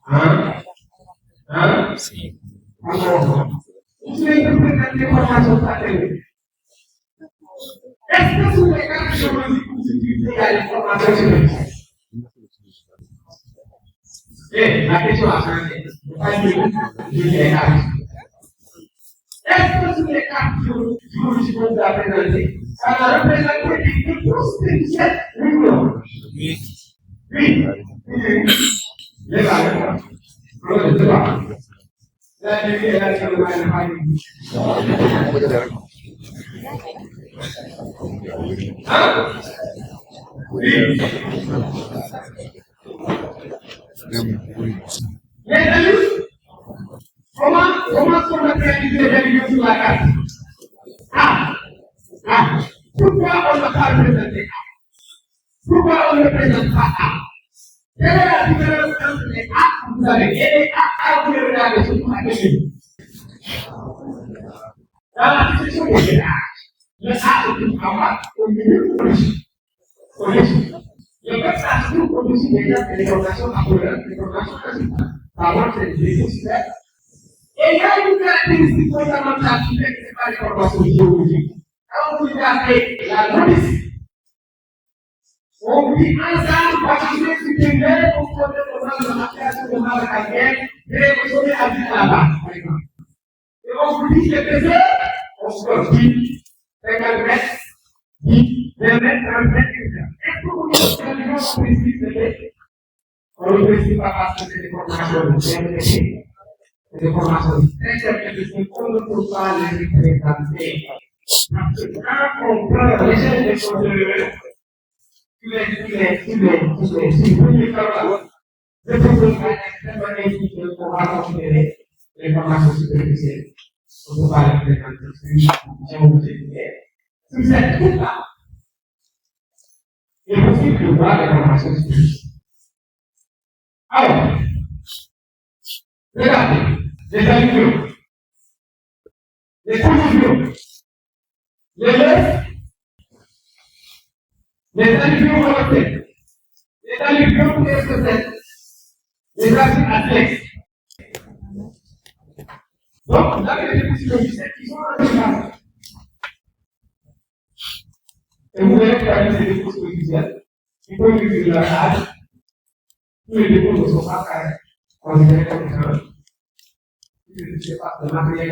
hein? Alors, vous avez des formations satellites. Est-ce que sur les cas géologiques vous utilisez des formations satellites? Et la question a changé. Est-ce que sur les cas géologiques que vous avez présentés, ça va représenter des spécificités? Oui ou non? Oui. Comment sont matérialisés les religions sur la carte? Pourquoi on ne pas représenter A? Pourquoi on ne présente pas A? Quelle est la différence entre les A que vous avez et les A que vous regardez sur la question? Dans la situation des A, le A est une arme au milieu politique. Le peuple a toujours produit déjà des informations apparentes, des informations principales. Par exemple, c'est des nécessaires. Et il y a une caractéristique fondamentale qui fait que ce n'est pas l'information géologique. Quand vous regardez la notice, on dit ensemble participer supérieur au projet de la création de la carrière, et les choses à dire là-bas, par exemple. Et on vous dit que c'est on se dit 50 mètres, 10, 20 mètres, 30 mètres, etc. Est-ce que vous dites que les gens ont précisé ce fait? On ne précise pas parce que c'est des formations de des formations interprétées qu'on ne peut pas les représenter. Parce que quand on prend l'échelle des choses, tous les premiers paroles, je peux pas extrêmement inquiété pour considérer les formations superficielles. On ne peut pas les représenter. J'ai oublié de dire. Si vous êtes tout là, il est possible de voir les formations superficielles. Alors, regardez, les alluvions, les alluvions, les lèvres, les alluvions volontaires, les alluvions personnelles, les acides athlètes. Donc, là, les électricités qui sont en train. Et vous verrez que la liste des dépôts superficiels, il faut utiliser la rage, tous les dépôts ne sont pas considérés comme étranges. Le matériel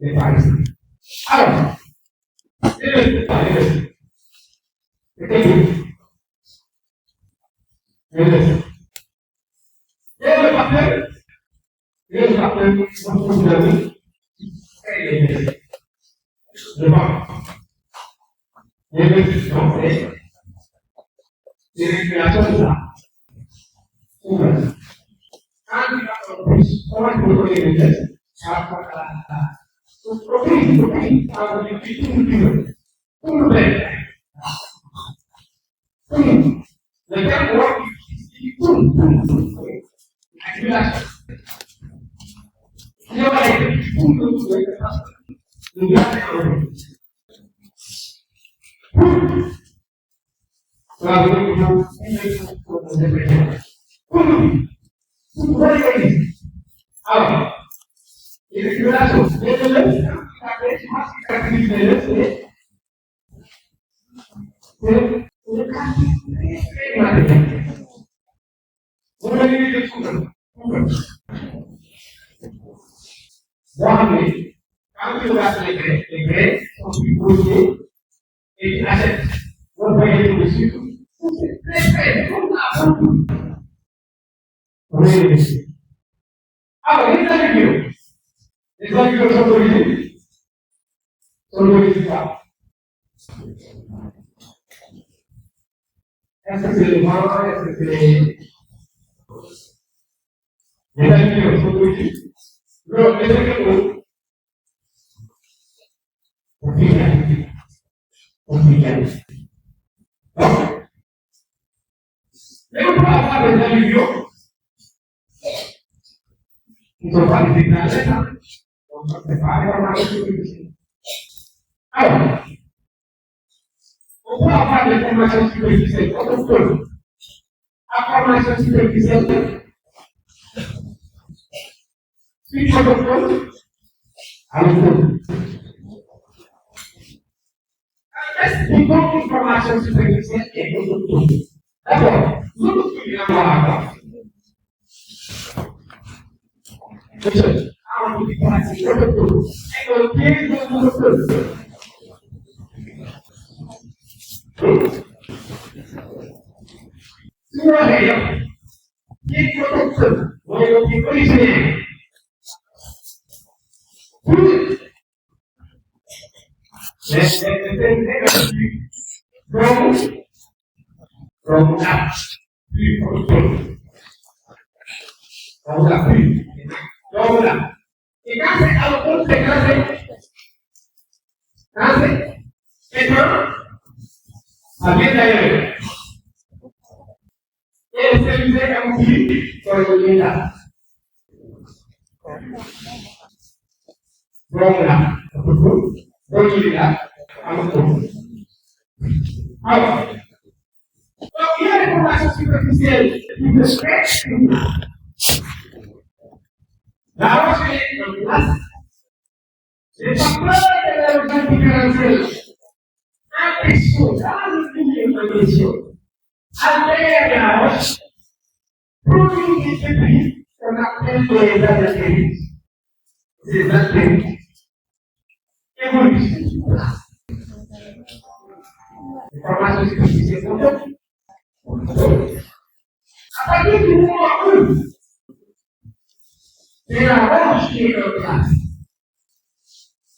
n'est pas ici. Alors, c'est le facteur, comme vous l'avez, le vent. L'investissement, c'est l'irrégulation de ça. Quand il va en plus, comment il peut donner les gestes? Protéine, alors il fait tout le blé. Le terme work, il tout. Accumulation. Il y aura les petits poules de tout le gaz est en haut. Ça veut dire que vous voyez, alors, les régulations, les élèves, c'est le cas très matériel. Vous avez des choses. Quand tu regardes les grès sont plus posés et tu achètes. Vous voyez dessus. C'est très comme ça. Vous voyez dessus. Alors, les alluvions sont d'origine. Sont d'origine quoi? Est-ce que c'est le vent? Est-ce que c'est les alluvions sont d'origine? Non, les alluvions. Compliqué. Donc, mais on peut avoir des alluvions qui ne sont pas des éclats. Donc, c'est pas l'information superficielle. Alors, on peut avoir des formations superficielles. On peut. La formation superficielle, si on peut, alors, il faut une formation superficielle et d'autres. D'abord, nous pouvons avoir Suarez, qui est protecteur, qui est policier. Puis, donc là, puis protecteur. Donc là, puis. Donc là. Et quand c'est à l'autre, c'est quand c'est maintenant, ça vient d'ailleurs. Et c'est usé comme qui sur le là. Donc là, donc il est là, alors, il y a des formations superficielles qui se fait. La roche est en place. Les facteurs de la logique différentielle. Impression, dans le milieu d'impression. Altère la roche. Produit des débris qu'on appelle des altéries. Des altéries. Évolution. Les formations superficielles sont bonnes. À partir du moment où c'est la roche qui est en place,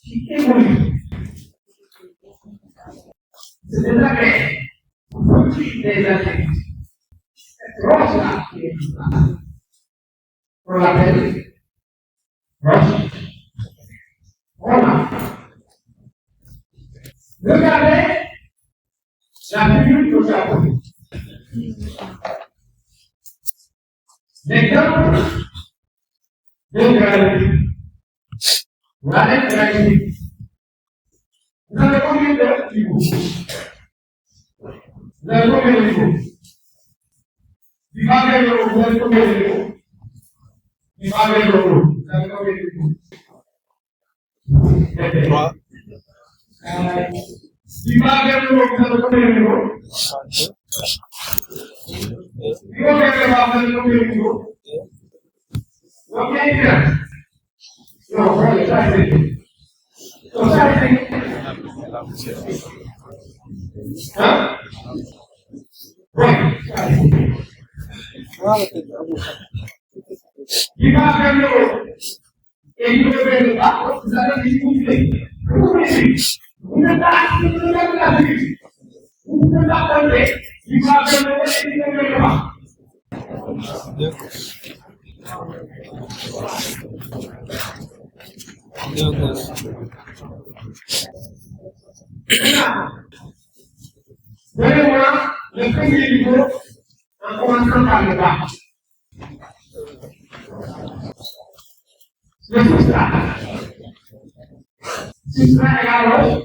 qui évolue, c'est des agrès, produit des agrès. Cette roche-là qui est en place, on l'appelle roche. Voilà. Regardez la figure que Japon. L'exemple de gravité. Regardez la gravité. Vous avez combien de niveaux? Vous avez combien de niveaux? Du bas vers le haut, vous avez combien de niveaux? Du bas vers le haut, vous avez combien de niveaux? Trois. Du bas vers le haut, vous avez combien de niveaux? Du haut vers le bas, vous avez combien de niveaux? Combien de niveaux? Non, voilà, ça c'est tout. Donc ça c'est hein? Oui, ça c'est tout. Il va vers le haut. Et il va vers le bas, vous allez discuter. Vous ne pouvez pas la vue. Vous pouvez pas tomber. Il va vers le haut et il va vers le bas. Donnez-moi le premier niveau en commençant par le bas. Le substrat. Substrat égale roche.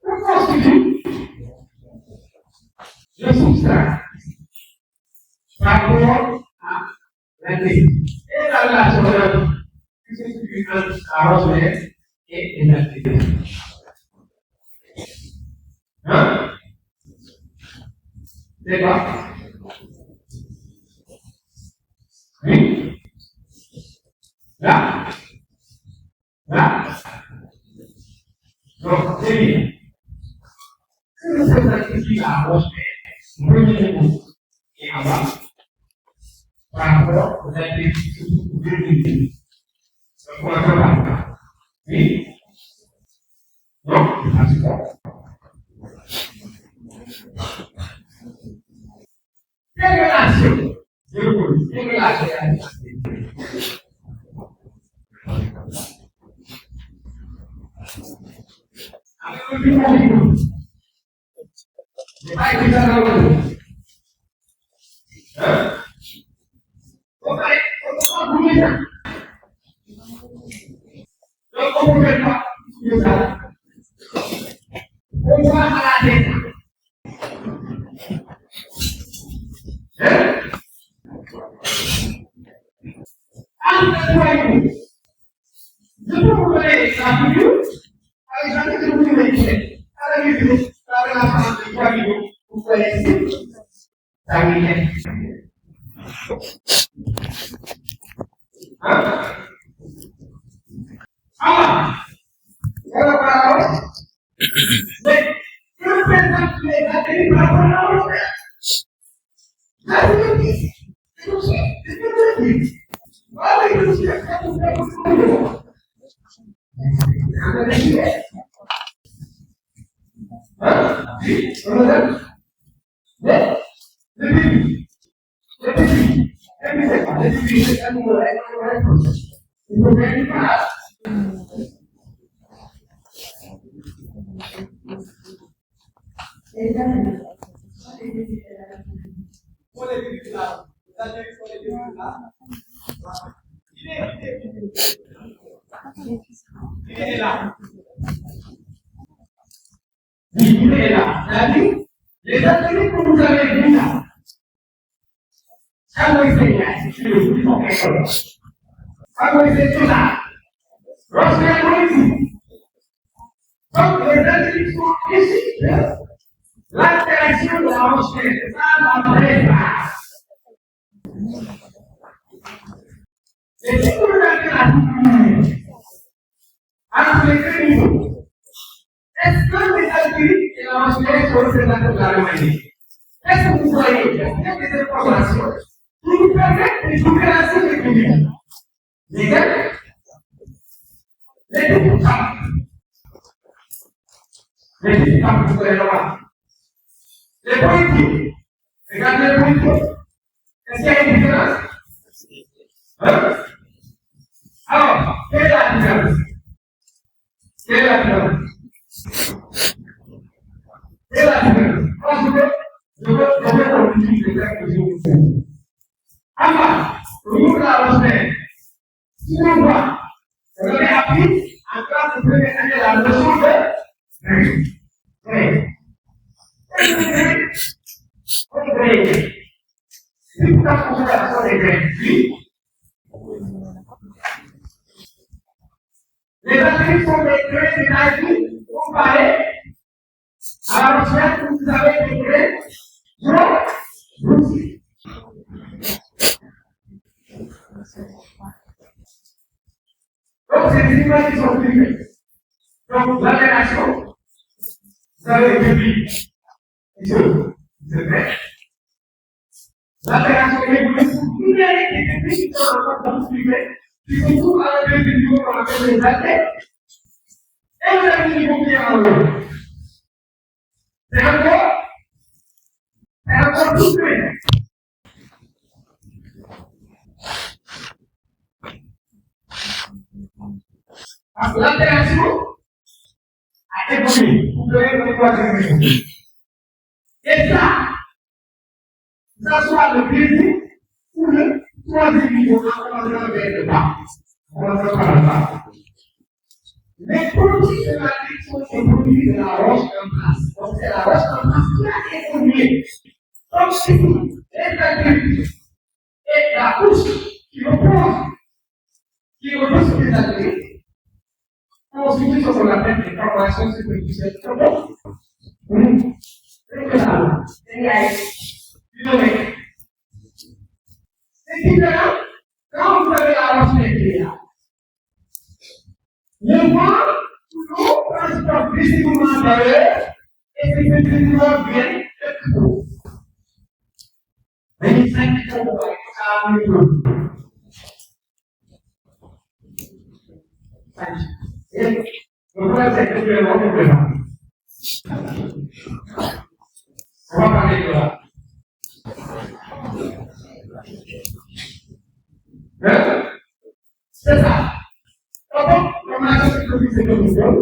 Que constitue le substrat par rapport à l'intégrité? Et la relation qui se situe entre la roche et l'intégrité. Hein? C'est quoi? Oui? Là? Là? Donc, c'est bien. Que ça signifie la roche premier niveau et en bas par rapport aux intégrité de l'unité. Donc, on va faire là. Oui? Non? C'est bon. Quelle relation? Je le pose. Quelle relation est la avec le plus niveau. Je n'ai pas écrit ça dans le mot. Hein? On va bouger ça. Donc, on ne peut pas bouger ça. On va à la tête. Hein? Entre toi et nous, je peux vous donner la figure avec la tête de vous imaginer. Avec les yeux, avec la France de 3 millions, vous connaissez ça veut dire. Hein? Ah! Voilà, voilà. Mais le président qui est là, il va prendre la retraite. Ça, c'est le dit. C'est aussi. C'est le dit. Ah oui, je suis là. Il est là. Il est là. Les ateliers que vous avez vus là, ça vous enseigne, ça vous enseigne là. Lorsqu'il donc les ateliers sont ici, l'interaction de la recherche, c'est ça la vraie base. Et si vous regardez la vie, entre les deux niveaux, est-ce que les ateliers et la recherche sont représentés de la même manière? Est-ce que vous voyez des informations qui nous permettent de différencier les publics? Lesquels? Les petites femmes. Les petites femmes, vous pouvez le voir. Les politiques. Regardez les politiques. Est-ce qu'il y a une différence? Hein? Alors, quelle est la différence? Quelle est la différence? Quelle est la différence? Je veux qu'on utilise les termes que je vous dis. Enfin, pour la recherche, si on voit, vous avez appris en classe de première année la notion de si vous avez considération des graines, les attributs sont des graines d'énergie comparées à la recherche où vous avez des graines de donc, c'est des images qui sont privées. Donc, l'altération, vous avez des publics qui sont prêts. L'altération évolue pour toutes les publics qui sont encore privés, qui sont tous à la niveau qu'on appelle les athlètes. Et vous avez des niveaux qui sont en haut. C'est encore tout près. Parce que l'altération a évolué. Vous devez le troisième niveau. Et ça soit le plaisir ou le troisième niveau en commençant vers le bas. On va faire par le bas. Les produits de la vie sont des produits de la roche en place. Donc c'est la roche en place qui a évolué. Donc si les adultes et la couche qui repose sur les adultes, constitue ce qu'on appelle des formations superficielles. C'est différent quand vous avez la roche nucléaire. Le vent, l'eau transporte visiblement dans l'air et c'est effectivement bien exposé. Mais il s'agit de ça mieux. Et le problème, c'est que tu es vraiment présent. On va parler de là. C'est ça. Donc, comme la chose qui produit ces commissions,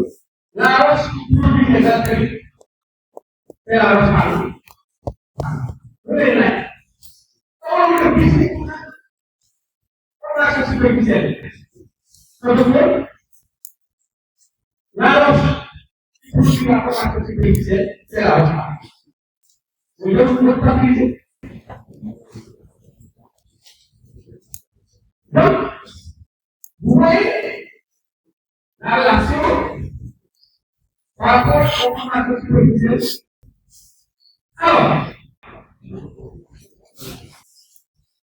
la roche qui produit les attributs, c'est la roche marine. Vous voyez là. Comment le physique, comme la chose superficielle. Donc, la roche qui produit la formation superficielle, c'est la roche marine. Vous devez vous stabiliser. Donc, vous voyez la relation par rapport aux formations superficielles. Alors,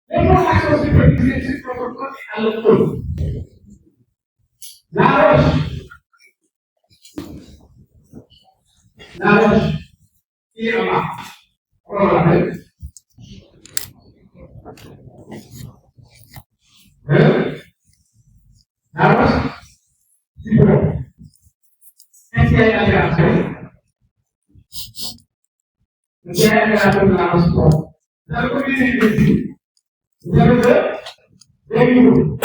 les formations superficielles se proportionnent à l'autre. La roche la roche qui est en bas. Comment on l'appelle? La roche du bon. Est-ce qu'il y a une interaction? Il y a une interaction de la roche du bon. Vous avez connu les ici. Vous avez deux niveaux.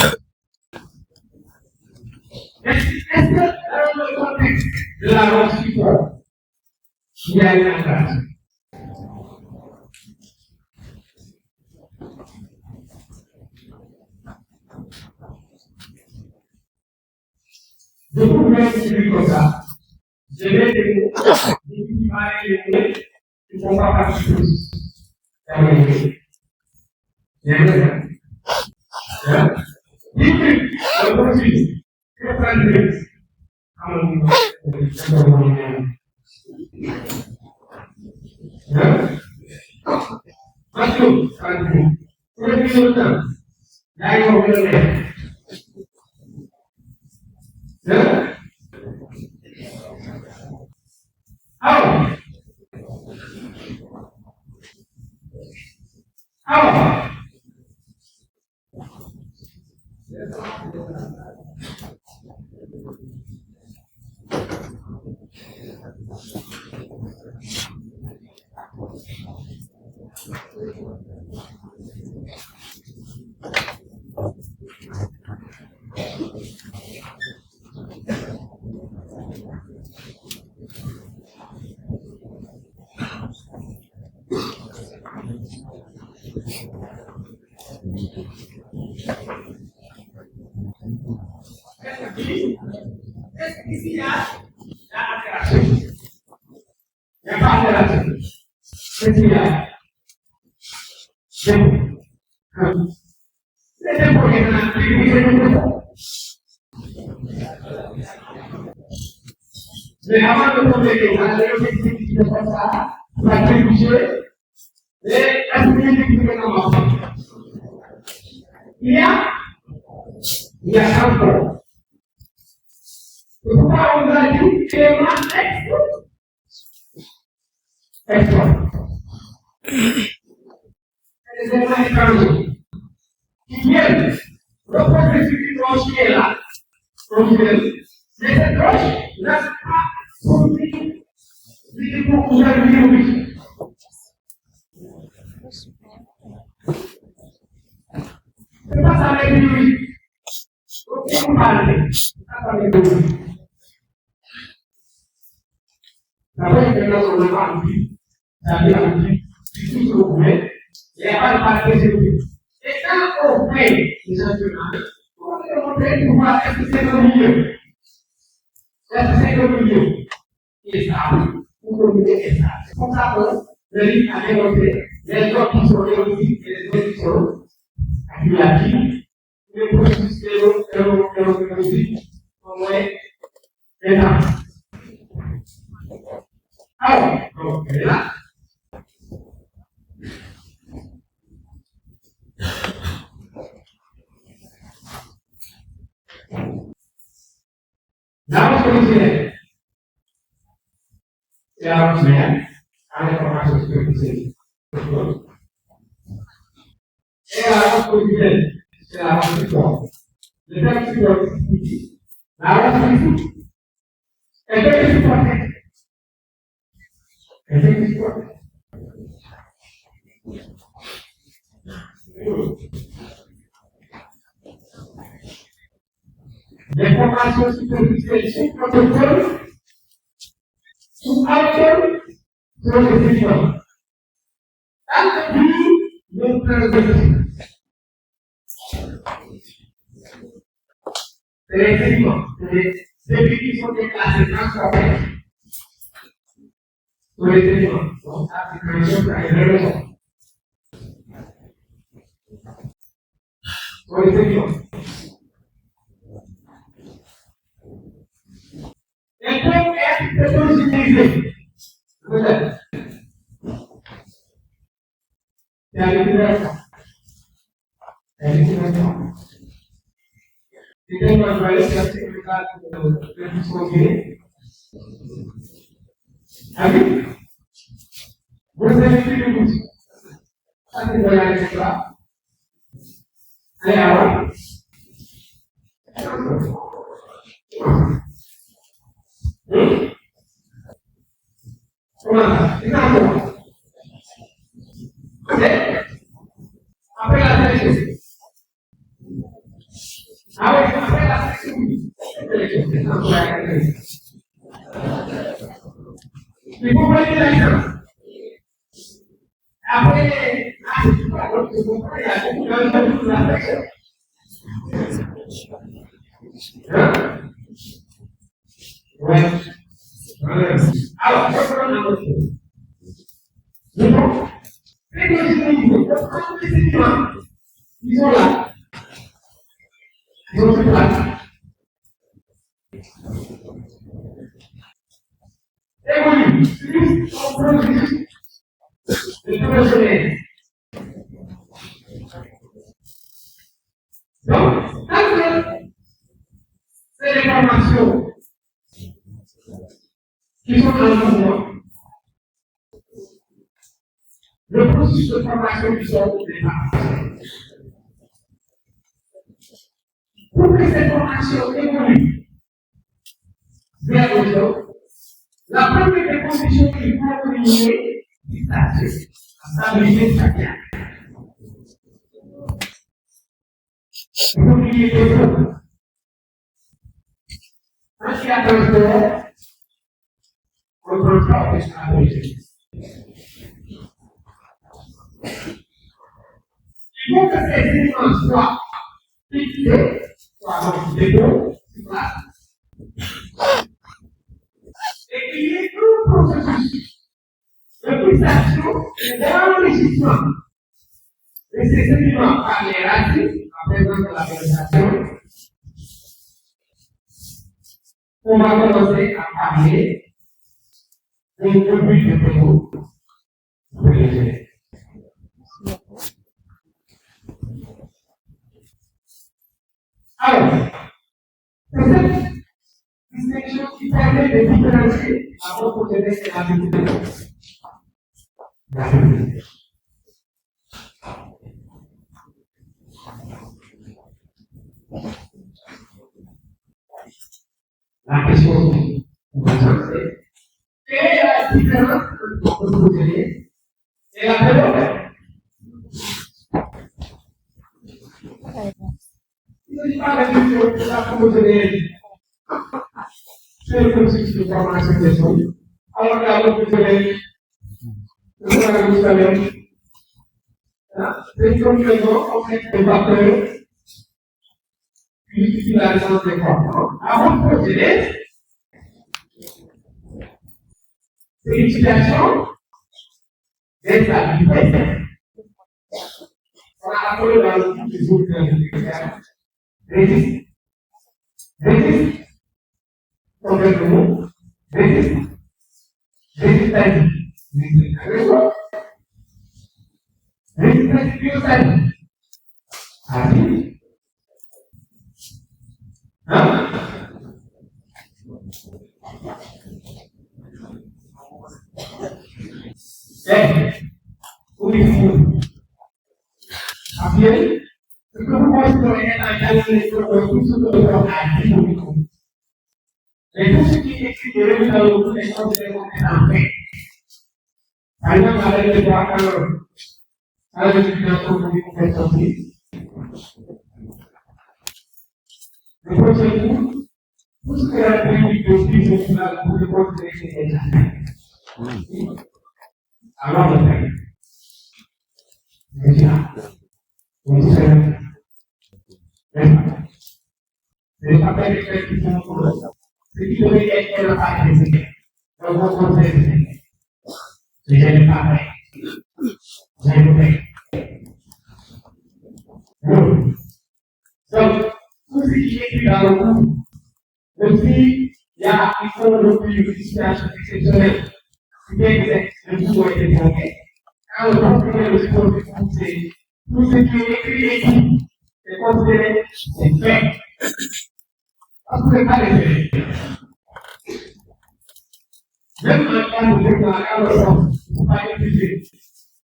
Est-ce que dans le contexte de la roche du bon, il y a une interaction? Je vous mets celui comme ça. Je vais des mots qui ne font pas partie de tous. Mais avant de tomber, on a l'objectif de faire ça, la trébucher, et assumer l'équilibre dans ma vie. Il y a encore. C'est pourquoi on a dit élément extra. Les éléments étrangers qui viennent reposer sur une roche qui est là. Mais cette roche n'a pas compris pour ouvrir le vie. C'est pas ça avec lui. Ok, on parle. C'est pas avec lui. D'abord, il y a un moment dit, c'est-à-dire, tout ce que vous voulez, il n'y a pas de parler sur lui. Et quand on fait les instruments, on va demander de voir est-ce que c'est le milieu. Est-ce que c'est le milieu qui est stable ou le milieu qui est stable. C'est comme ça que le livre a démontré les gens qui sont réunis et les autres qui sont accumulatifs. Les processus érotiques au moins les temps. Alors, donc, elle est là. La roche collisionnaire, c'est la roche mère, à l'information superficielle. Et la roche collisionnaire, c'est la roche support. Le terme support signifie la roche support. Elle fait que supporter. Elle fait que supporter. L'information superficielle sur le protocole, sous alcool, sur les éléments. Accueillir le président. C'est les éléments, c'est les définitions déclassées transformées. Sur les éléments. Donc, ça, c'est une chose à une raison. Sur les éléments. Et donc, est-ce que vous utilisez? Peut-être. C'est à l'utilisation. C'est à l'utilisation. C'est que moi, je vais aller chercher le cas de discontinuer. Amin. Vous avez fait le bout. Ça, c'est de la lecture. Allez, alors. Comment ça? C'est ça, après la sélection. Ah oui, après la sélection. Il faut prendre l'exemple. Après, vous comprenez la sélection. Ouais. Alors, je prends un autre chose. C'est bon? Les étudiants, ils sont là. Ils sont tous là. Évolue, plus on produit de professionnels. Donc, quand c'est les formations qui sont en mouvement, le processus de formation qui sort au départ. Pour que cette formation évolue vers les autres, la première des conditions qu'il faut éliminer, c'est la stabilité de chacun. Il faut qu'il y ait des autres. Quand il y a transport, le transport est stabilisé. Il faut que ces éléments soient fixés, soient légaux, et qu'il y ait tout processus de fixation et d'enrichissement de ces éléments par les racines, en présence de la végétation. On va commencer à parler d'un début de défaut pour les élèves. Alors, c'est cette distinction qui permet de différencier la bonne jeunesse et la véritable. La question c'est quelle est la différence entre le jeunesse et la véritable? Il ne dit pas la question de la promotionnelle. C'est le processus de formation des choses. Alors que la promotionnelle, le salaire, c'est une complément en fait de vapeur, puis l'utilisation des corps. La promotionnelle, c'est l'utilisation des stabilités. On a appelé dans le type des autres résiste. Résiste. On fait le mot. Résiste. Résistance. Résistance biostanie. Ah oui. Hein? Oui. Ah bien. Ce que vous considérez être un calcul tout ce que vous avez dit, et tout ce qui est écrit dans le livre est considéré comme étant fait. Par exemple, avec les droits avec les financements pour les compétences, le procédure, tout ce que la République de Suisse est là pour le considérer comme étant fait. Alors, le fait. Déjà, on sait. Les papiers de fait qui sont pour ça. Ce qui devait être le pas président. Donc, on conseille de faire. Mais je n'ai pas fait. J'ai le fait. Donc, tout ce qui est écrit dans le cours, aussi, il y a une forme de situation exceptionnelle. Ce qui est que le cours a été bloqué. Quand le cours le support du cours, c'est tout ce qui est écrit, c'est considéré, c'est fait. Parce que pas les faits. Même en cas de déclaration, alors, pas épuisé.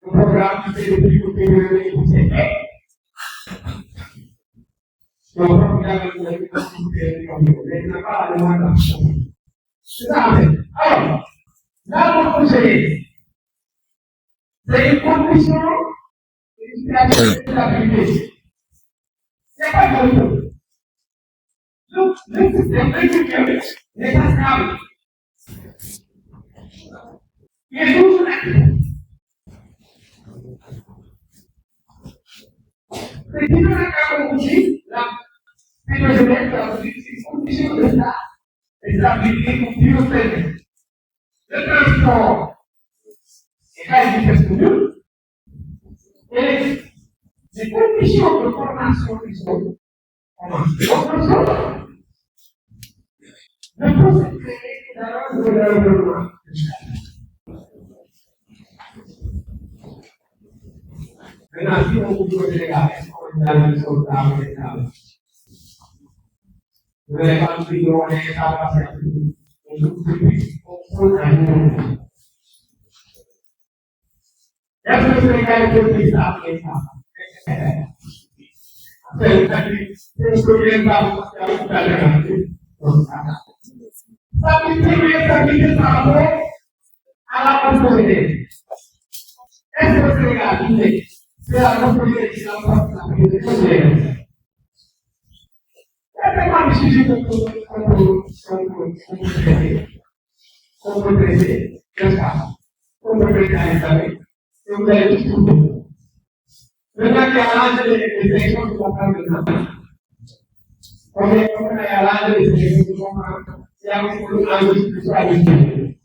Le programme qui fait depuis que c'est fait. Donc, on regarde le mais il n'a pas la demande. C'est ça, en fait. Alors, là, pour conseiller, c'est une condition de stabilité. C'est pas de tout. Donc, le système n'est pas stable. Il est toujours actif. C'est qui nous a aussi la phénomène de la condition de ça, et stabilité pour plus obtenir. Le transport est à une vitesse commune, et les conditions de formation qui sont commencées. Ne peut se créer dans le développement. Maintenant, si on vous dit les gars, on est dans le soldat, on est dans le vous n'avez pas de vidéo, on est dans la sécurité. On vous dit, on est dans le est-ce que les gars, ils peuvent ça après ça? C'est ce que les gars vont faire tout à l'heure. Stabilité par rapport à la prospérité. Est-ce que les gars, c'est la prospérité qui n'a pas de stabilité? C'est vraiment le sujet qu'on peut traiter, n'est-ce pas? On peut traiter à l'examen. Et vous allez tout trouver. Maintenant qu'il y a l'âge des élections qui vont prendre le temps. On est à l'âge des élections qui vont prendre. Il y a aussi l'âge de spiritualité.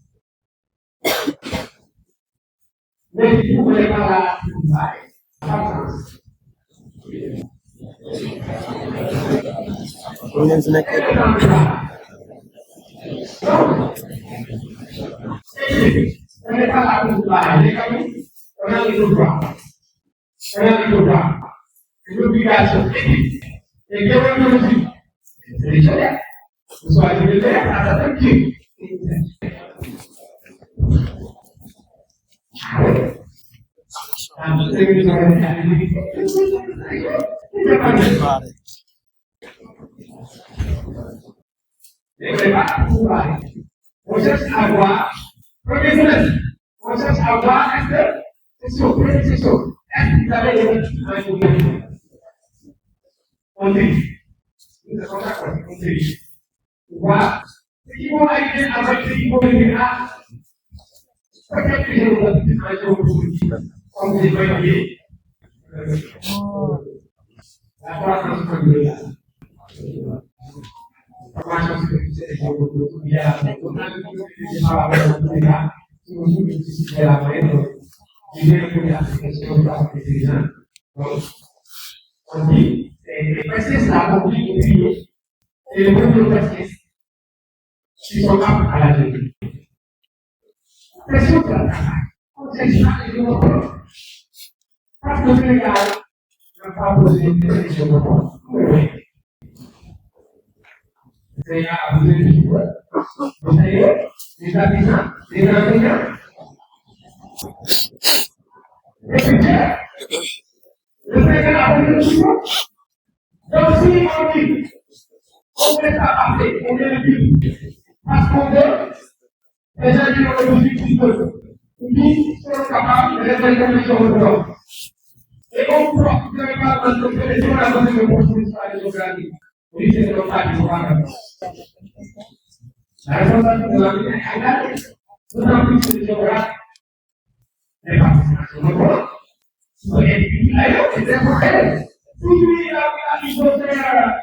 Mais si vous ne voulez pas la travail, pas de sens. On n'est pas là pour travailler, on a le droit. On a le droit. Une obligation éthique. Et bien, on le dit. C'est légère. Vous soyez légère, à la tête qui. On cherche à voir, on cherche à voir, est-ce que c'est sûr, est-ce que vous avez un gouvernement? On dit, nous sommes d'accord, on dit, voilà, ceux qui vont arriver avec ceux qui vont venir à, peut-être que je vous ai dit un jour aujourd'hui, comme vous voyez, la croissance familiale. Formation sécurité il y a la moyenne, il y a une application de l'intelligence. Donc, on dit, les précises là, on dit, et les premiers précises qui sont aptes à la vie. C'est sûr que la travail, on sait ça, les gens parce que le Sénégal n'a pas posé des questions de réponse. C'est à vous aider. Vous savez, les habitants, les enseignants, les budgets, le Sénégal a besoin de tout le monde. Donc, si on dit, on ne laisse pas passer, on est le but, parce qu'on veut, les gens qui ont le but qu'ils veulent, qui sont capables de rester comme les gens de l'autre. Et on croit que vous n'avez pas besoin de faire les gens à besoin de construire sur la géographie. Oui, c'est le cas du programme. La responsabilité de la vie est engagée, d'autant plus que les géographes, les participations de l'autre, et puis ailleurs, c'est très important. Si lui, il faut faire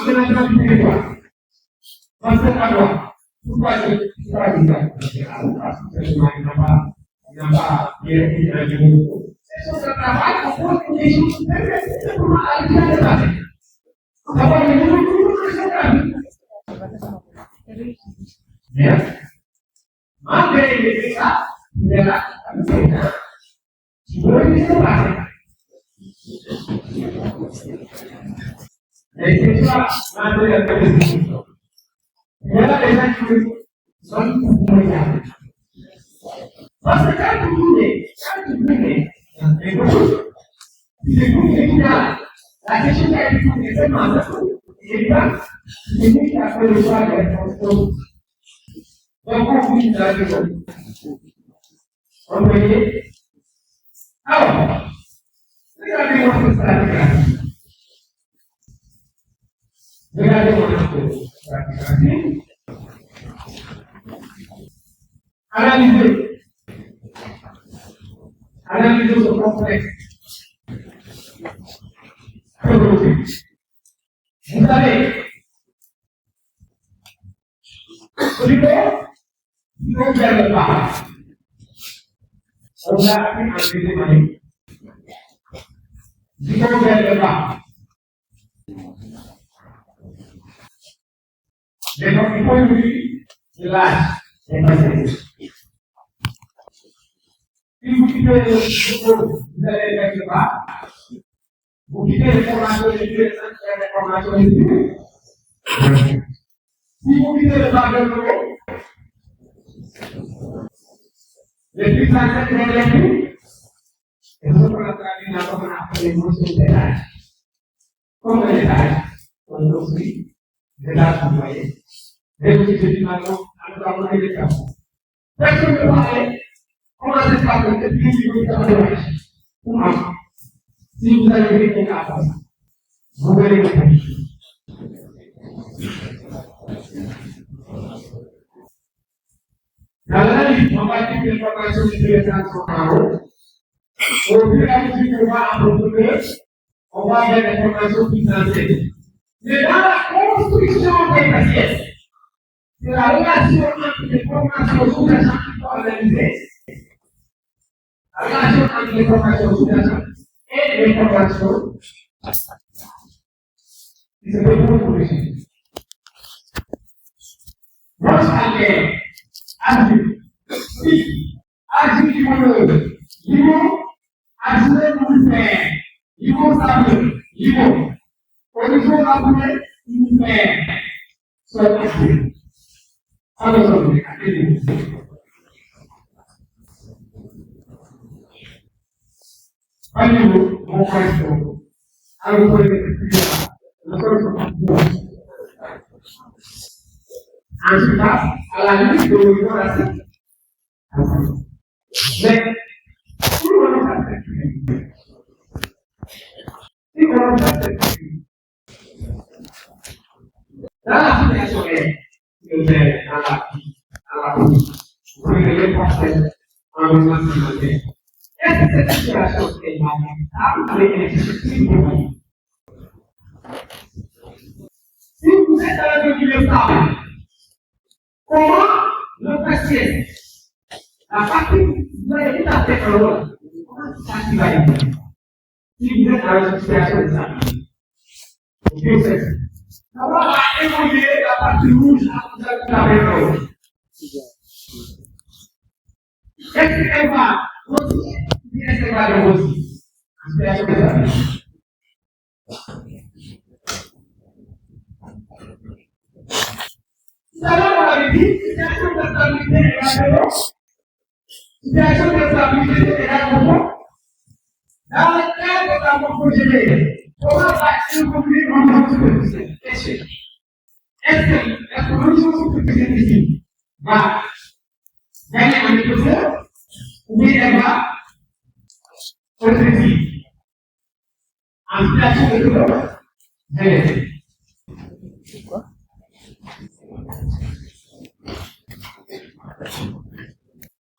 aménagement du territoire, dans cette endroit, pourquoi je dis ça? Parce que il n'a pas vérifié la géographie. C'est sur ce travail qu'on pose une question, c'est comment arriver à l'évaluer. D'abord, il faut que je bien. Malgré les cas, il est là, tu veux le laisser et c'est ça, malgré la question. Il y a des gens qui sont moyens. Parce que quand tu tournes, les gauches, puis les groupes étudiants, la question qui a été tournée, c'est maintenant, et là, c'est lui qui a fait le choix de la fonction. Donc, on finit la question. On voyait. Alors, regardez-moi ce stratigraphie. Regardez-moi ce stratigraphie. Analysez ce complexe. Vous savez, il faut faire le pas. On a appris à traiter manier. Il faut faire le pas. Mais donc, il faut lui de l'âge des passés. Si vous quittez le cours, vous allez faire le pas. Vous quittez les formations d'études, les formations d'études. Si vous quittez le pas de l'eau, les plus anciens de l'étude, et vous pouvez traduire la comme on appelle les notions d'âge. Comme les âges, on a aussi des âges moyens. Et aussi, c'est finalement, à nous avons des cas. Personne ne parlait, comment ça se passe de cette vie de l'âge? Comment? Si vous avez vu quelqu'un à ça, vous verrez le cas. Dans l'analyse, on va dire que l'information de sont en haut. Au fur et à mesure qu'on va approfondir, on va avoir des informations plus anciennes. Mais dans la construction des papiers, c'est la relation entre les formations sous-jacentes qui sont analysées. La relation entre les formations sous-jacentes et les formations qui se déroulent pour les gens. Lorsqu'elle agit, agit libre, agir pour le faire, ils vont savoir, ils vont. Au niveau de la boulette, ils vont faire. Soit agir. Alors, on est Voyez-vous, mon frère, alors vous pouvez ensuite, à la limite de l'union à la mais, si on a cette technique, dans la situation que j'ai dans la vie, vous pouvez les porter en humanité. Est-ce que cette situation est lamentable avec les difficultés de vie? Si vous êtes dans le milieu stable, comment le patient, la partie, vous avez tout à fait un rôle, comment ça qui va y aller? Si vous êtes dans une situation de stabilité, Dieu sait. D'abord, on va évoluer la partie rouge à la maison. Est-ce qu'elle va aussi? Est-ce qu'elle va aussi? Inspiration de stabilité. Tout à l'heure, on avait dit, situation de stabilité est la maison. Situation de stabilité est la maison. Dans le cadre de la morphogénée, comment va évoluer l'environnement superficiel? Est-ce que l'environnement superficiel ici va gagner en épaisseur ou bien elle va rétrécir? En situation de douleur,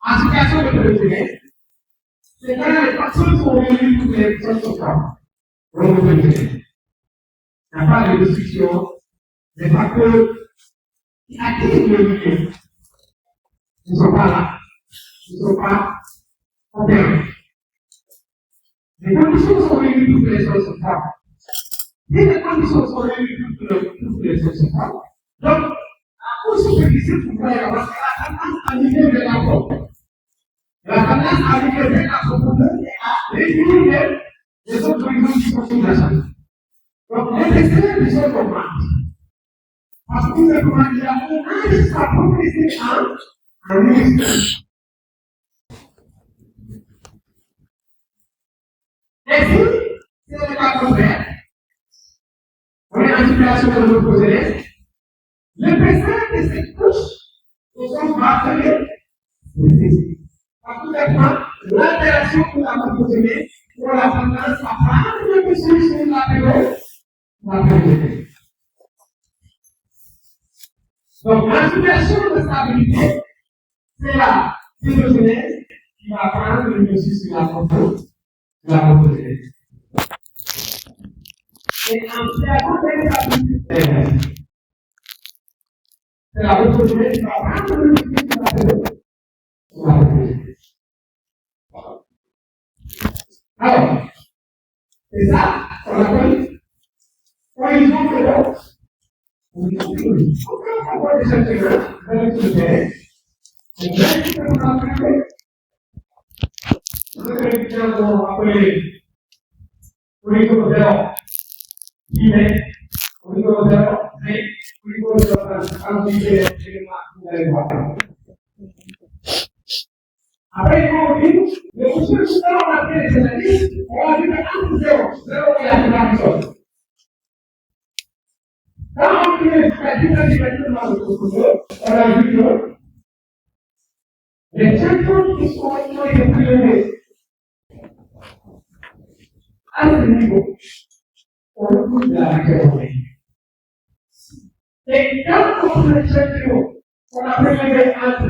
en situation de douleur, c'est quand les personnes sont venues pour les personnes sont femmes. Il n'y a pas de discussion, les facteurs qui activent le milieu ne sont pas là, ne sont pas opérants. Les conditions sont venues pour que les choses se fassent. Si les conditions sont venues pour que les choses se fassent, donc, la course superficielle pourrait avoir la tendance à niveau de la porte. La tendance à niveau de la profondeur et à réduire les autres horizons qui sont sous la chambre. Donc, les extrêmes sont communs. Parce que tout simplement, il y a un risque à progresser en extrême. Et si ce n'est pas contraire, on est en situation de nous poser l'épaisseur de cette couche nous sommes martelés. Parce que l'interaction que nous avons posée pour la tendance à prendre le dessus sur la période. Donc, en situation de stabilité, c'est la phytogenèse qui va prendre le dessus sur la composée. Et en situation de stabilité, c'est la phytogenèse qui va prendre le dessus sur la composée. Alors, c'est ça qu'on appelle cohésion de l'eau. Pourquoi avoir des sentiments dans le terrain? C'est bien que nous apprenons. Nous avons appelé au niveau de l'eau, qui est au niveau de l'eau, mais au niveau de l'eau, après, on dit, le monsieur tout à l'heure, on a fait les analyses, on a dit que entre 0 et la chose. Quand on fait la dimension de l'eau, on a vu que les champions qui sont les plus élevés à ce niveau, on retrouve de la catégorie. Et quand on fait les champions, on a prélevé entre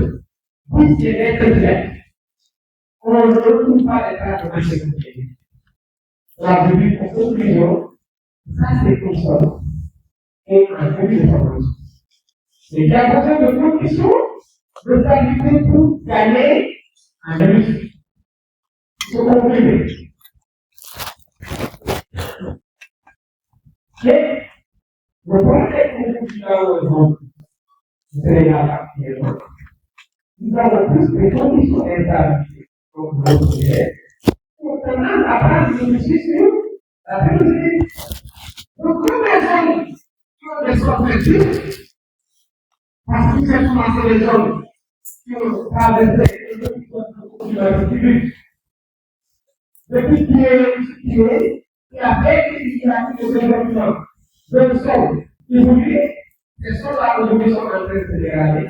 10 et 27, on ne retrouve pas les traces de la catégorie. La Bible, en conclusion, ça c'est comme ça. Et un début de formation. Et il y a besoin de conditions de stabilité pour gagner un réussite. Il faut comprimer. Et le premier que nous avons c'est la partie de l'autre. Nous avons plus de conditions d'instabilité. Donc, vous voyez, pour tendance à prendre une décision sur la philosophie. Donc, comme les hommes qui ont des sortes de parce que c'est commencé les hommes qui ont traversé le public, depuis qu'il est situé, et après qu'il a fait le développement de sol évolué, ces sols-là aujourd'hui sont en train de se dégrader.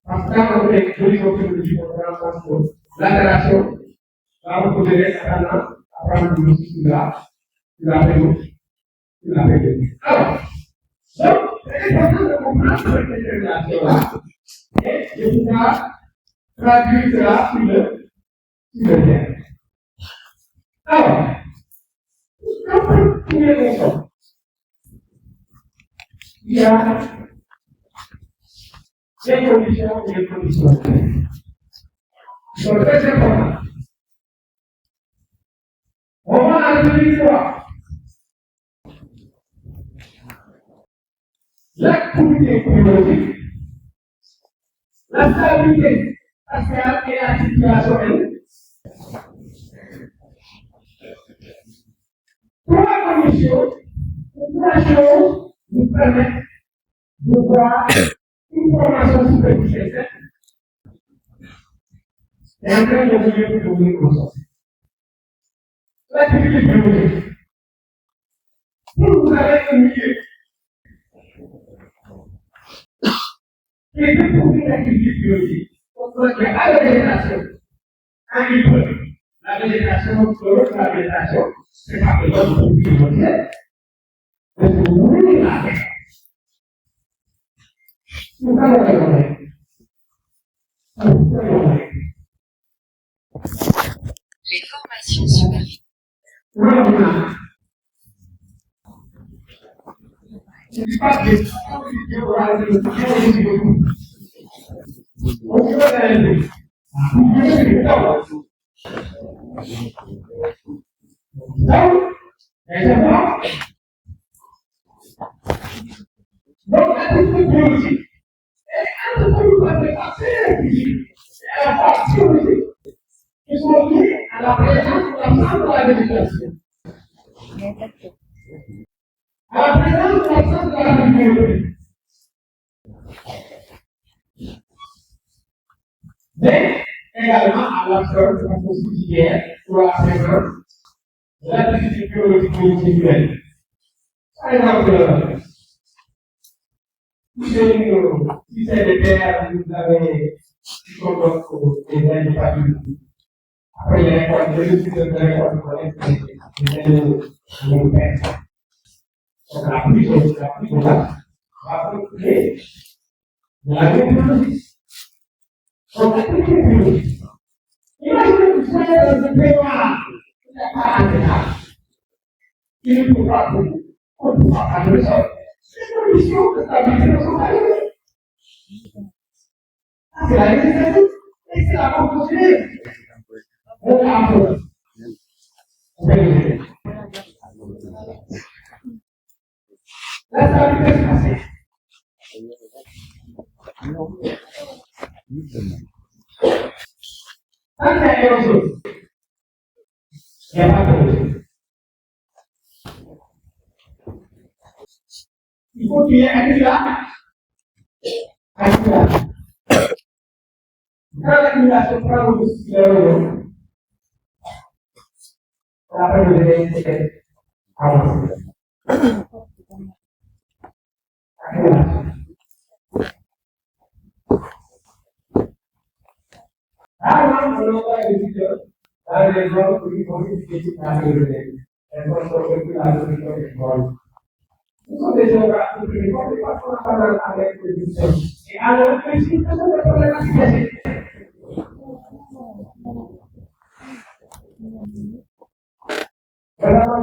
Parce que quand on fait l'horizon du contrat, l'interaction, là on peut donner la tendance à prendre le système là, tu l'as fait gauche, tu l'as fait gauche. Alors, donc, c'est important de comprendre cette détermination-là et de pouvoir traduire cela sur le terrain. Alors, comme pour les leçons, il y a des conditions et des conditions. Ils sont très importantes. On va analyser quoi? L'activité économique, la stabilité sociale et la situation. Trois conditions, trois choses nous permettent de voir une formation superficielle. Et en train de vous comme ça. L'activité biologique. Pour vous avez un milieu qui est découvert l'activité biologique. Donc, il y a la végétation. Un livre, la végétation, la végétation, c'est pas que l'homme est biologique. Mais c'est oui, la terre. Nous allons regarder. Les formations superficielles. Voilà. Je ne dis pas que je vais aller le faire beaucoup. On peut aller. Donc, l'activité biologique. Et un peu de passer la partie biologique qui sont liées à la présence ou l'absence de la végétation. À la présence ou l'absence de la biologie. Mais, également à l'absence de la possibilité ou à la présence de l'activité biologique moléculaire. Par exemple, si c'est des terres, vous avez qui sont donc des ailes de famille. Après, il y a les points de vue de l'Europe. Donc, la pluie de la rapportée de l'agriculture. Donc, l'agriculture. Imaginez que vous soyez dans un pays noir, il n'y a pas d'agriculture. Il ne faut pas faire le sol. Les conditions de stabilité ne sont pas arrivées. C'est la législature et c'est la composition. On a un peu. La stabilité se passe. Quand il y a une chose, il n'y a pas de chose. Il faut qu'il y ait un là. Quand l'accumulation prend le après vous devez avancer. Là, on va étudier dans les gens qui vont étudier dans le domaine. Elles vont se retrouver dans le domaine. Nous sommes des géographes, nous ne pouvons pas faire parler avec les étudiants. Et alors, les étudiants sont des problématiques. Vraiment,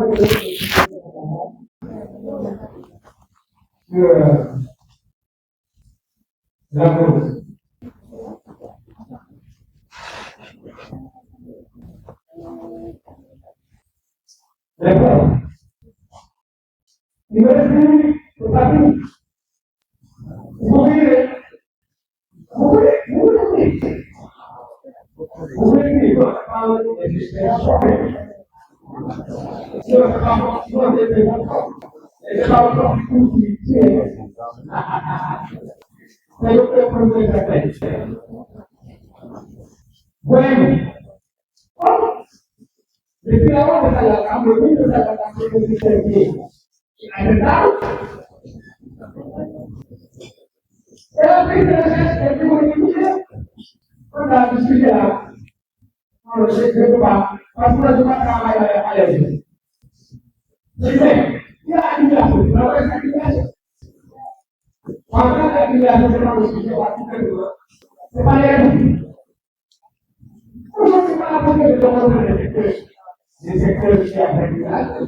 la cause. D'accord. Il me reste 10 minutes, c'est pas fini. Vous voulez depuis la hora de la camioneta de la camioneta de pie. ¿Verdad? Era que tengo que decir, con la posibilidad. No lo sé, creo que va a tomar trabajo a la vida. Dice, ya aquí la no voy a salir de eso. Cuando la actividad no se va a decir, se va a leer. No se va a poner de todo el dice que es la realidad.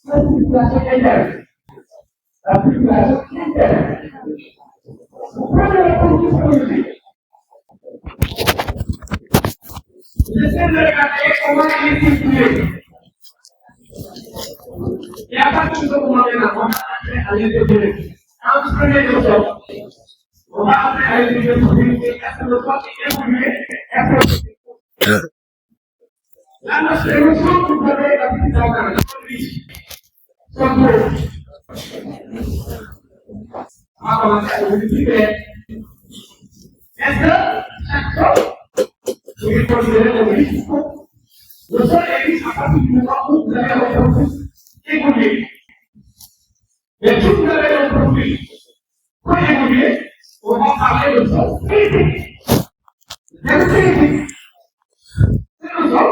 La circulación interna. La circulación interna. ¿Cuál es la condición? Desde la calle, ¿cómo es que circula? Y aparte de eso, como ven, vamos a ir de directo. Vamos a ver eso. On va après aller de l'autorité, la notion que vous avez la petite dans sont beaux. On va commencer à vous expliquer. Est-ce que chaque chose, vous considérez le risque? Le sol est riche à partir du moment où vous avez un profil évolué. Et tout vous avez un profil pour évoluer. On va parler de ça. C'est le sol.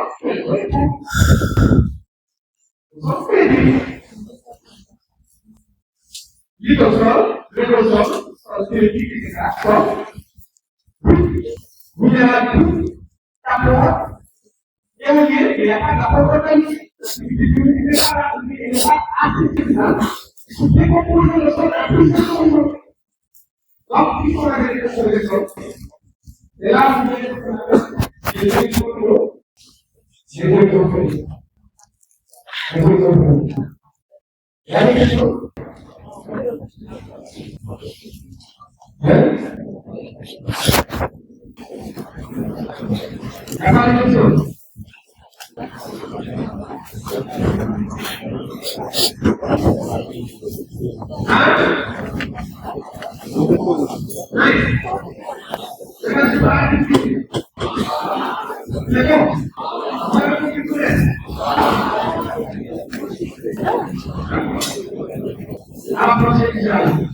Le sol, spiritique, etc. Vous avez tout, d'accord. Et vous dites qu'il n'y a pas d'approfondissement. Il n'est pas artificiel. Vous décomposez le sol à plusieurs choses. Donc, il faut la vérité sur les autres. Et là, vous voyez que j'ai des photos. J'ai des photos. J'ai des photos. Il y a des questions? Hein? Il y a pas de questions? Apa proses jalan?